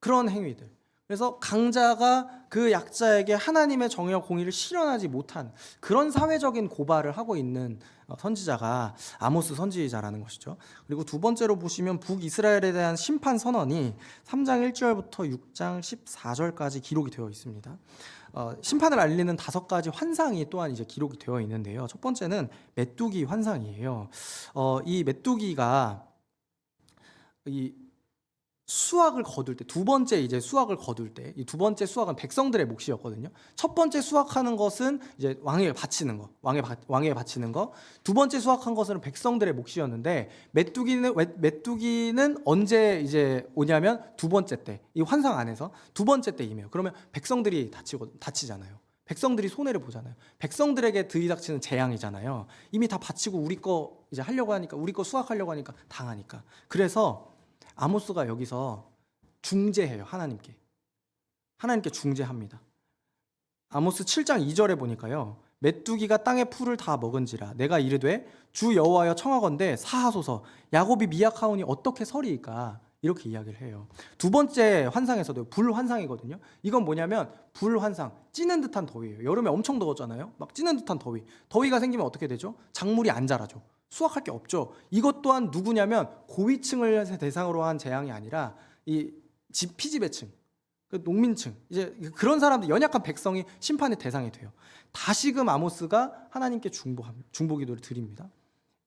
그런 행위들. 그래서 강자가 그 약자에게 하나님의 정의와 공의를 실현하지 못한 그런 사회적인 고발을 하고 있는 선지자가 아모스 선지자라는 것이죠. 그리고 두 번째로 보시면 북이스라엘에 대한 심판 선언이 3장 1절부터 6장 14절까지 기록이 되어 있습니다. 심판을 알리는 5가지 환상이 또한 이제 기록이 되어 있는데요. 첫 번째는 메뚜기 환상이에요. 이 메뚜기가 이 수확을 거둘 때, 두 번째 이제 수확을 거둘 때, 이 두 번째 수확은 백성들의 몫이었거든요. 첫 번째 수확하는 것은 이제 왕에게 바치는 거, 왕에게 바치는 거. 두 번째 수확한 것은 백성들의 몫이었는데, 메뚜기는 언제 이제 오냐면 두 번째 때, 이 환상 안에서 두 번째 때 임해요. 그러면 백성들이 다치잖아요. 백성들이 손해를 보잖아요. 백성들에게 들이닥치는 재앙이잖아요. 이미 다 바치고 우리 거 이제 하려고 하니까, 우리 거 수확하려고 하니까 당하니까. 그래서 아모스가 여기서 중재해요. 하나님께 중재합니다. 아모스 7장 2절에 보니까요, 메뚜기가 땅의 풀을 다 먹은지라 내가 이르되 주 여호와여 청하건대 사하소서, 야곱이 미약하오니 어떻게 서리이까, 이렇게 이야기를 해요. 두 번째 환상에서도 불환상이거든요. 이건 뭐냐면 불환상, 찌는 듯한 더위예요. 여름에 엄청 더웠잖아요. 막 찌는 듯한 더위가 생기면 어떻게 되죠? 작물이 안 자라죠. 수확할 게 없죠. 이것 또한 누구냐면 고위층을 대상으로 한 재앙이 아니라 이 피지배층, 그 농민층, 이제 그런 사람들, 연약한 백성이 심판의 대상이 돼요. 다시금 아모스가 하나님께 중보 기도를 드립니다.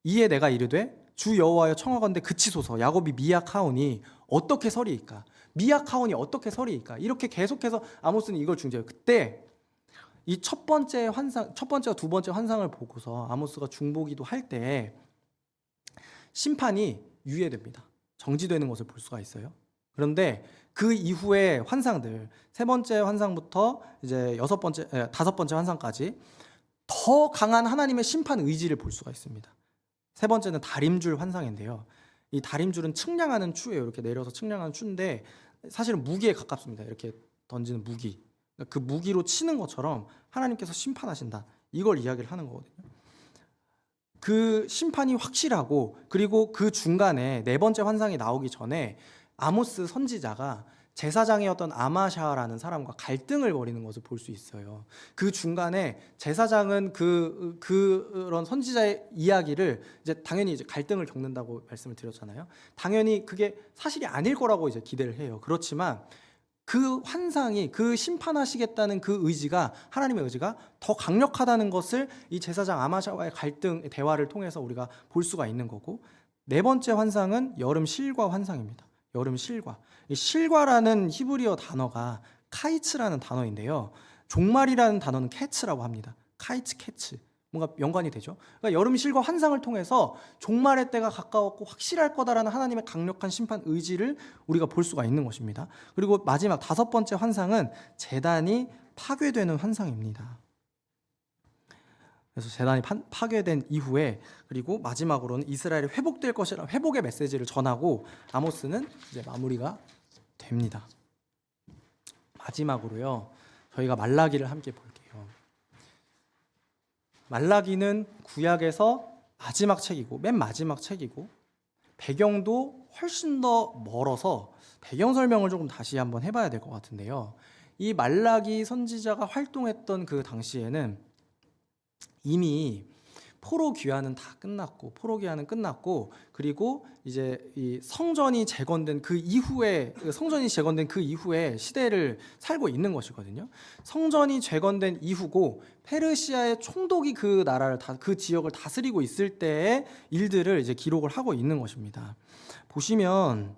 이에 내가 이르되 주 여호와여 청하건대 그치소서, 야곱이 미약하오니 어떻게 서리이까. 미약하오니 어떻게 서리이까. 이렇게 계속해서 아모스는 이걸 중재해요. 그때 이 첫 번째와 두 번째 환상을 보고서 아모스가 중보기도 할 때 심판이 유예됩니다. 정지되는 것을 볼 수가 있어요. 그런데 그 이후의 환상들, 세 번째 환상부터 이제 다섯 번째 환상까지 더 강한 하나님의 심판 의지를 볼 수가 있습니다. 세 번째는 다림줄 환상인데요. 이 다림줄은 측량하는 추예요. 이렇게 내려서 측량하는 추인데 사실은 무기에 가깝습니다. 이렇게 던지는 무기. 그러니까 그 무기로 치는 것처럼 하나님께서 심판하신다. 이걸 이야기를 하는 거거든요. 그 심판이 확실하고 그리고 그 중간에 네 번째 환상이 나오기 전에 아모스 선지자가 제사장이었던 아마샤라는 사람과 갈등을 벌이는 것을 볼 수 있어요. 그 중간에 제사장은 그런 선지자의 이야기를 이제 당연히 이제 갈등을 겪는다고 말씀을 드렸잖아요. 당연히 그게 사실이 아닐 거라고 이제 기대를 해요. 그렇지만 그 환상이 그 심판하시겠다는 그 의지가 하나님의 의지가 더 강력하다는 것을 이 제사장 아마샤와의 갈등 대화를 통해서 우리가 볼 수가 있는 거고, 네 번째 환상은 여름 실과 환상입니다. 여름 실과. 이 실과라는 히브리어 단어가 카이츠라는 단어인데요. 종말이라는 단어는 캐츠라고 합니다. 카이츠 캐츠. 뭔가 연관이 되죠. 그러니까 여름 실과 환상을 통해서 종말의 때가 가까웠고 확실할 거다라는 하나님의 강력한 심판 의지를 우리가 볼 수가 있는 것입니다. 그리고 마지막 다섯 번째 환상은 제단이 파괴되는 환상입니다. 그래서 제단이 파괴된 이후에 그리고 마지막으로는 이스라엘이 회복될 것이라 회복의 메시지를 전하고 아모스는 이제 마무리가 됩니다. 마지막으로요, 저희가 말라기를 함께 볼게요. 말라기는 구약에서 마지막 책이고 맨 마지막 책이고 배경도 훨씬 더 멀어서 배경 설명을 조금 다시 한번 해봐야 될 것 같은데요. 이 말라기 선지자가 활동했던 그 당시에는 이미 포로 귀환은 다 끝났고 포로 귀환은 끝났고 그리고 이제 이 성전이 재건된 그 이후에 시대를 살고 있는 것이거든요. 성전이 재건된 이후고 페르시아의 총독이 그 나라를 그 지역을 다스리고 있을 때의 일들을 이제 기록을 하고 있는 것입니다. 보시면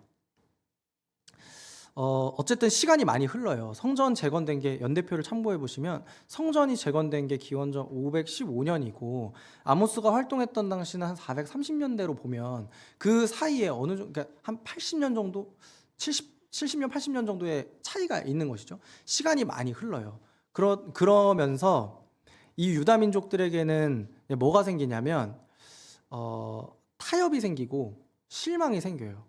어쨌든 시간이 많이 흘러요. 성전 재건된 게 연대표를 참고해 보시면 성전이 재건된 게 기원전 515년이고 아모스가 활동했던 당시는 한 430년대로 보면 그 사이에 어느 정도 그러니까 한 80년 정도 70년 80년 정도의 차이가 있는 것이죠. 시간이 많이 흘러요. 그러면서 이 유다 민족들에게는 뭐가 생기냐면 타협이 생기고 실망이 생겨요.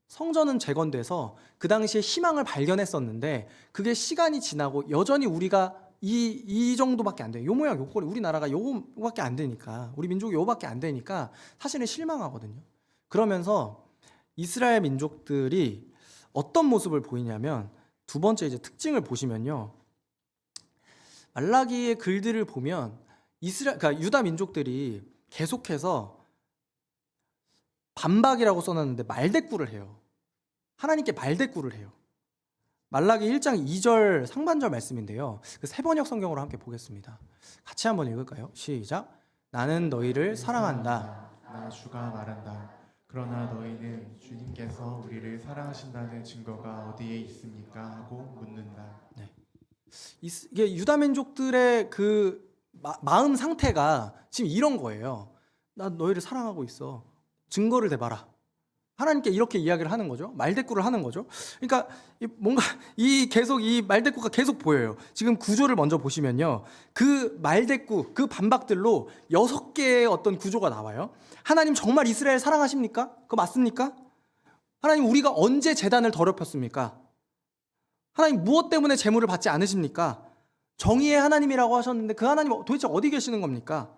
성전은 재건돼서 그 당시에 희망을 발견했었는데 그게 시간이 지나고 여전히 우리가 이 정도밖에 안 돼요. 요 모양 요 꼴이 우리나라가 요거밖에 안 되니까 우리 민족이 요거밖에 안 되니까 사실은 실망하거든요. 그러면서 이스라엘 민족들이 어떤 모습을 보이냐면 두 번째 이제 특징을 보시면요. 말라기의 글들을 보면 그러니까 유다 민족들이 계속해서 반박이라고 써놨는데 말대꾸를 해요. 하나님께 말대꾸를 해요. 말라기 1장 2절 상반절 말씀인데요. 그 세번역 성경으로 함께 보겠습니다. 같이 한번 읽을까요? 시작. 나는 너희를 사랑한다. 나 주가 말한다. 그러나 너희는 주님께서 우리를 사랑하신다는 증거가 어디에 있습니까? 하고 묻는다. 네. 이게 유다 민족들의 그 마음 상태가 지금 이런 거예요. 나 너희를 사랑하고 있어. 증거를 대봐라. 하나님께 이렇게 이야기를 하는 거죠. 말대꾸를 하는 거죠. 그러니까 뭔가 계속 이 말대꾸가 계속 보여요. 지금 구조를 먼저 보시면요. 그 말대꾸, 그 반박들로 6개의 어떤 구조가 나와요. 하나님 정말 이스라엘 사랑하십니까? 그거 맞습니까? 하나님 우리가 언제 제단을 더럽혔습니까? 하나님 무엇 때문에 제물을 받지 않으십니까? 정의의 하나님이라고 하셨는데 그 하나님 도대체 어디 계시는 겁니까?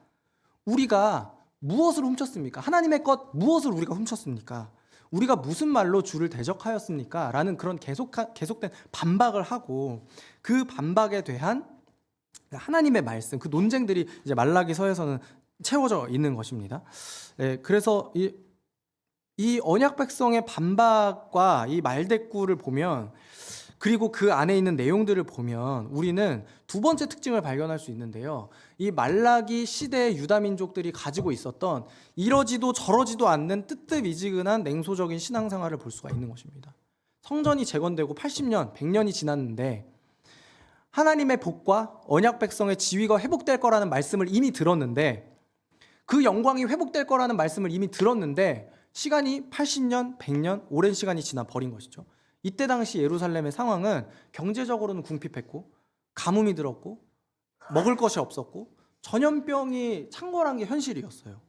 우리가 무엇을 훔쳤습니까? 하나님의 것 무엇을 우리가 훔쳤습니까? 우리가 무슨 말로 주를 대적하였습니까? 라는 그런 계속된 반박을 하고 그 반박에 대한 하나님의 말씀, 그 논쟁들이 이제 말라기서에서는 채워져 있는 것입니다. 네, 그래서 이 언약 백성의 반박과 이 말대꾸를 보면 그리고 그 안에 있는 내용들을 보면 우리는 두 번째 특징을 발견할 수 있는데요. 이 말라기 시대의 유다 민족들이 가지고 있었던 이러지도 저러지도 않는 뜨뜻미지근한 냉소적인 신앙생활을 볼 수가 있는 것입니다. 성전이 재건되고 80년, 100년이 지났는데 하나님의 복과 언약 백성의 지위가 회복될 거라는 말씀을 이미 들었는데 그 영광이 회복될 거라는 말씀을 이미 들었는데 시간이 80년, 100년, 오랜 시간이 지나 버린 것이죠. 이때 당시 예루살렘의 상황은 경제적으로는 궁핍했고 가뭄이 들었고 먹을 것이 없었고 전염병이 창궐한 게 현실이었어요.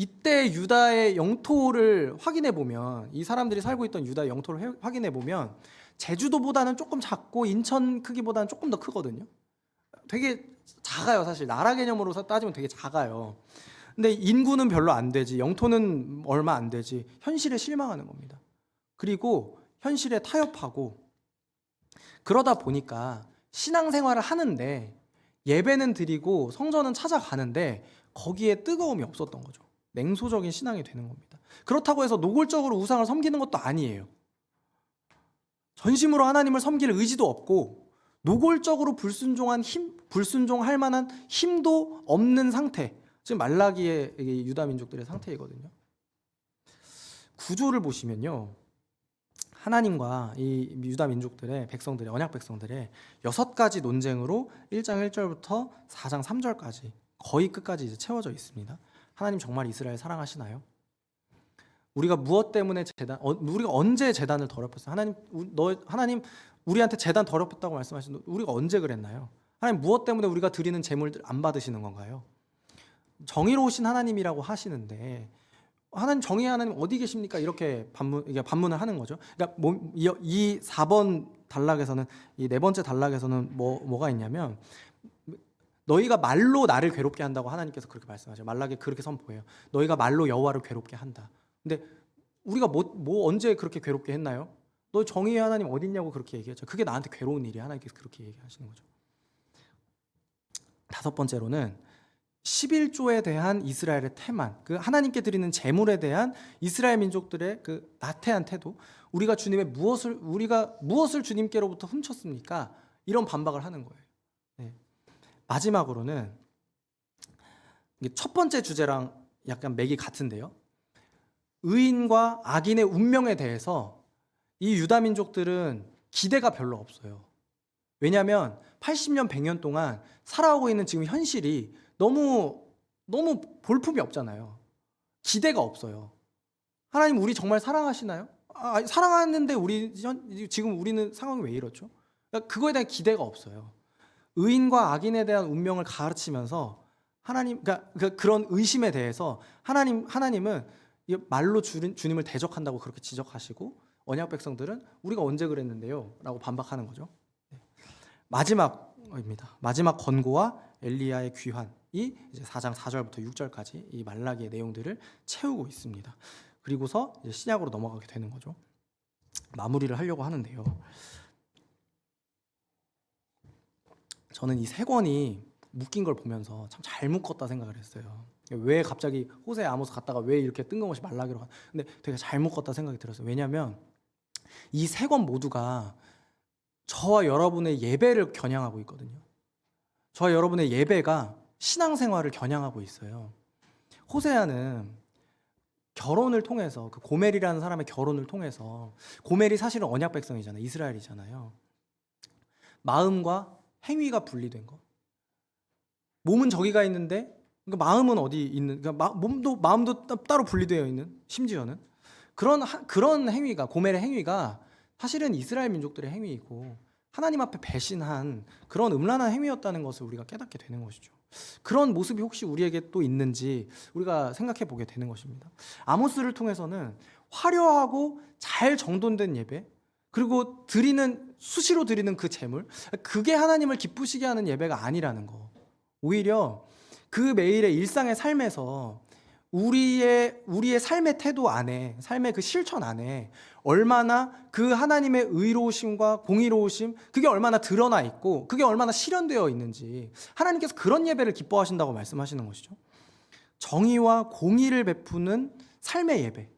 이때 유다의 영토를 확인해 보면, 이 사람들이 살고 있던 유다의 영토를 확인해 보면 제주도보다는 조금 작고 인천 크기보다는 조금 더 크거든요. 되게 작아요. 사실 나라 개념으로 따지면 되게 작아요. 근데 인구는 별로 안 되지, 영토는 얼마 안 되지, 현실에 실망하는 겁니다. 그리고 현실에 타협하고, 그러다 보니까 신앙생활을 하는데, 예배는 드리고 성전은 찾아가는데 거기에 뜨거움이 없었던 거죠. 냉소적인 신앙이 되는 겁니다. 그렇다고 해서 노골적으로 우상을 섬기는 것도 아니에요. 전심으로 하나님을 섬길 의지도 없고, 노골적으로 불순종할 만한 힘도 없는 상태. 지금 말라기의 유다 민족들의 상태이거든요. 구조를 보시면요, 하나님과 이 유다 민족들의 백성들의, 언약 백성들의 6가지 논쟁으로 1장 1절부터 4장 3절까지 거의 끝까지 이제 채워져 있습니다. 하나님 정말 이스라엘 사랑하시나요? 우리가 무엇 때문에 우리가 언제 제단을 더럽혔어요? 하나님 우리한테 제단 더럽혔다고 말씀하시는데 우리가 언제 그랬나요? 하나님 무엇 때문에 우리가 드리는 제물들 안 받으시는 건가요? 정의로우신 하나님이라고 하시는데, 하나님 정의의 하나님 어디 계십니까? 이렇게 반문을 하는 거죠. 그러니까 이 4번 단락에서는, 이 4번째 단락에서는 뭐가 있냐면, 너희가 말로 나를 괴롭게 한다고 하나님께서 그렇게 말씀하셔요. 말라기에 그렇게 선포해요. 너희가 말로 여호와를 괴롭게 한다. 근데 우리가 언제 그렇게 괴롭게 했나요? 너 정의의 하나님 어디 있냐고 그렇게 얘기했죠. 그게 나한테 괴로운 일이야. 하나님께서 그렇게 얘기하시는 거죠. 5번째로는 11조에 대한 이스라엘의 태만, 그 하나님께 드리는 제물에 대한 이스라엘 민족들의 그 나태한 태도, 우리가 무엇을 주님께로부터 훔쳤습니까? 이런 반박을 하는 거예요. 네. 마지막으로는 이게 첫 번째 주제랑 약간 맥이 같은데요. 의인과 악인의 운명에 대해서 이 유다 민족들은 기대가 별로 없어요. 왜냐하면 80년, 100년 동안 살아오고 있는 지금 현실이 너무 볼품이 없잖아요. 기대가 없어요. 하나님 우리 정말 사랑하시나요? 사랑하는데 지금 우리는 상황이 왜 이렇죠? 그러니까 그거에 대한 기대가 없어요. 의인과 악인에 대한 운명을 가르치면서 그런 의심에 대해서 하나님은 말로 주님을 대적한다고 그렇게 지적하시고, 언약 백성들은 우리가 언제 그랬는데요? 라고 반박하는 거죠. 마지막입니다. 마지막 권고와 엘리야의 귀환이 이제 4장 4절부터 6절까지 이 말라기의 내용들을 채우고 있습니다. 그리고서 이제 신약으로 넘어가게 되는 거죠. 마무리를 하려고 하는데요. 저는 이 3권이 묶인 걸 보면서 참 잘 묶었다 생각을 했어요. 왜 갑자기 호세, 아모스 갔다가 왜 이렇게 뜬금없이 말라기로 근데 되게 잘 묶었다 생각이 들었어요. 왜냐하면 이 3권 모두가 저와 여러분의 예배를 겨냥하고 있거든요. 저와 여러분의 예배가 신앙생활을 겨냥하고 있어요. 호세아는 결혼을 통해서, 그 고멜이라는 사람의 결혼을 통해서, 고멜이 사실은 언약 백성이잖아요. 이스라엘이잖아요. 마음과 행위가 분리된 거. 몸은 저기가 있는데, 그러니까 마음은 어디 있는? 그러니까 마음도 따로 분리되어 있는, 심지어는 그런 행위가, 고멜의 행위가 사실은 이스라엘 민족들의 행위이고 하나님 앞에 배신한 그런 음란한 행위였다는 것을 우리가 깨닫게 되는 것이죠. 그런 모습이 혹시 우리에게 또 있는지 우리가 생각해 보게 되는 것입니다. 아모스를 통해서는 화려하고 잘 정돈된 예배, 그리고 수시로 드리는 그 제물, 그게 하나님을 기쁘시게 하는 예배가 아니라는 거. 오히려 그 매일의 일상의 삶에서 우리의 삶의 태도 안에, 삶의 그 실천 안에 얼마나 그 하나님의 의로우심과 공의로우심, 그게 얼마나 드러나 있고 그게 얼마나 실현되어 있는지, 하나님께서 그런 예배를 기뻐하신다고 말씀하시는 것이죠. 정의와 공의를 베푸는 삶의 예배,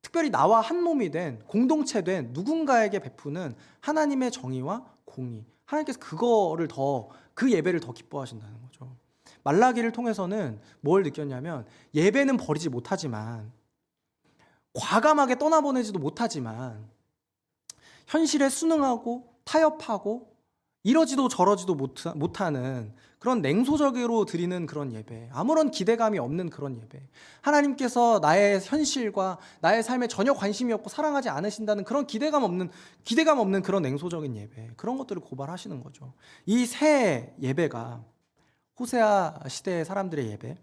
특별히 나와 한 몸이 된, 공동체 된 누군가에게 베푸는 하나님의 정의와 공의, 하나님께서 그 예배를 더 기뻐하신다는 거죠. 말라기를 통해서는 뭘 느꼈냐면, 예배는 버리지 못하지만, 과감하게 떠나보내지도 못하지만, 현실에 순응하고 타협하고 이러지도 저러지도 못하는 그런 냉소적으로 드리는 그런 예배, 아무런 기대감이 없는 그런 예배, 하나님께서 나의 현실과 나의 삶에 전혀 관심이 없고 사랑하지 않으신다는 그런 기대감 없는 그런 냉소적인 예배, 그런 것들을 고발하시는 거죠. 이 새 예배가 호세아 시대의 사람들의 예배,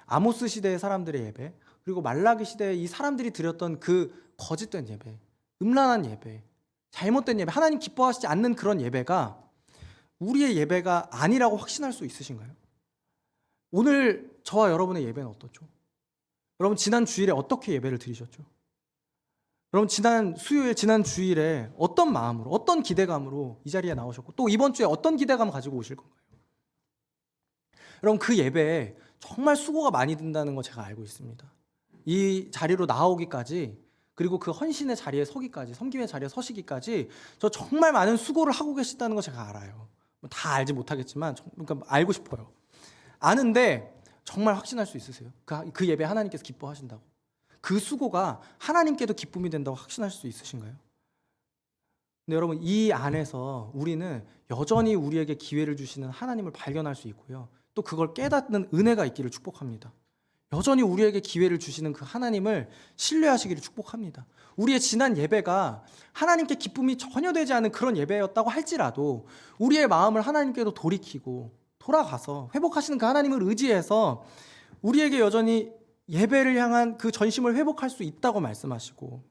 아모스 시대의 사람들의 예배, 그리고 말라기 시대에 이 사람들이 드렸던 그 거짓된 예배, 음란한 예배, 잘못된 예배, 하나님 기뻐하시지 않는 그런 예배가 우리의 예배가 아니라고 확신할 수 있으신가요? 오늘 저와 여러분의 예배는 어떻죠? 여러분 지난 주일에 어떻게 예배를 드리셨죠? 여러분 지난 수요일, 지난 주일에 어떤 마음으로, 어떤 기대감으로 이 자리에 나오셨고 또 이번 주에 어떤 기대감 가지고 오실 건가요? 여러분 그 예배에 정말 수고가 많이 든다는 거 제가 알고 있습니다. 이 자리로 나오기까지, 그리고 그 헌신의 자리에 서기까지, 섬김의 자리에 서시기까지 저 정말 많은 수고를 하고 계시다는 거 제가 알아요. 다 알지 못하겠지만 그러니까 알고 싶어요. 아는데 정말 확신할 수 있으세요? 그 예배 하나님께서 기뻐하신다고, 그 수고가 하나님께도 기쁨이 된다고 확신할 수 있으신가요? 근데 여러분 이 안에서 우리는 여전히 우리에게 기회를 주시는 하나님을 발견할 수 있고요, 또 그걸 깨닫는 은혜가 있기를 축복합니다. 여전히 우리에게 기회를 주시는 그 하나님을 신뢰하시기를 축복합니다. 우리의 지난 예배가 하나님께 기쁨이 전혀 되지 않은 그런 예배였다고 할지라도 우리의 마음을 하나님께로 돌이키고 돌아가서 회복하시는 그 하나님을 의지해서 우리에게 여전히 예배를 향한 그 전심을 회복할 수 있다고 말씀하시고,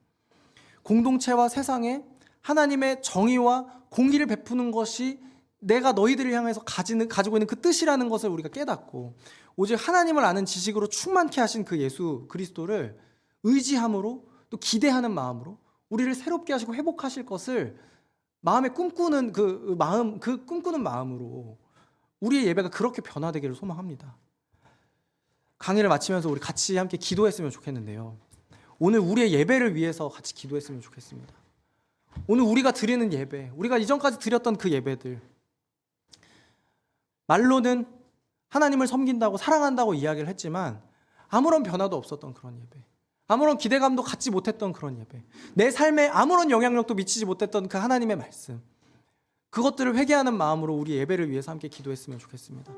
공동체와 세상에 하나님의 정의와 공의를 베푸는 것이 내가 너희들을 향해서 가지고 있는 그 뜻이라는 것을 우리가 깨닫고 오직 하나님을 아는 지식으로 충만케 하신 그 예수 그리스도를 의지함으로 또 기대하는 마음으로 우리를 새롭게 하시고 회복하실 것을 마음에 꿈꾸는 그 꿈꾸는 마음으로 우리의 예배가 그렇게 변화되기를 소망합니다. 강의를 마치면서 우리 같이 함께 기도했으면 좋겠는데요. 오늘 우리의 예배를 위해서 같이 기도했으면 좋겠습니다. 오늘 우리가 드리는 예배, 우리가 이전까지 드렸던 그 예배들, 말로는 하나님을 섬긴다고 사랑한다고 이야기를 했지만 아무런 변화도 없었던 그런 예배, 아무런 기대감도 갖지 못했던 그런 예배, 내 삶에 아무런 영향력도 미치지 못했던 그 하나님의 말씀, 그것들을 회개하는 마음으로 우리 예배를 위해서 함께 기도했으면 좋겠습니다.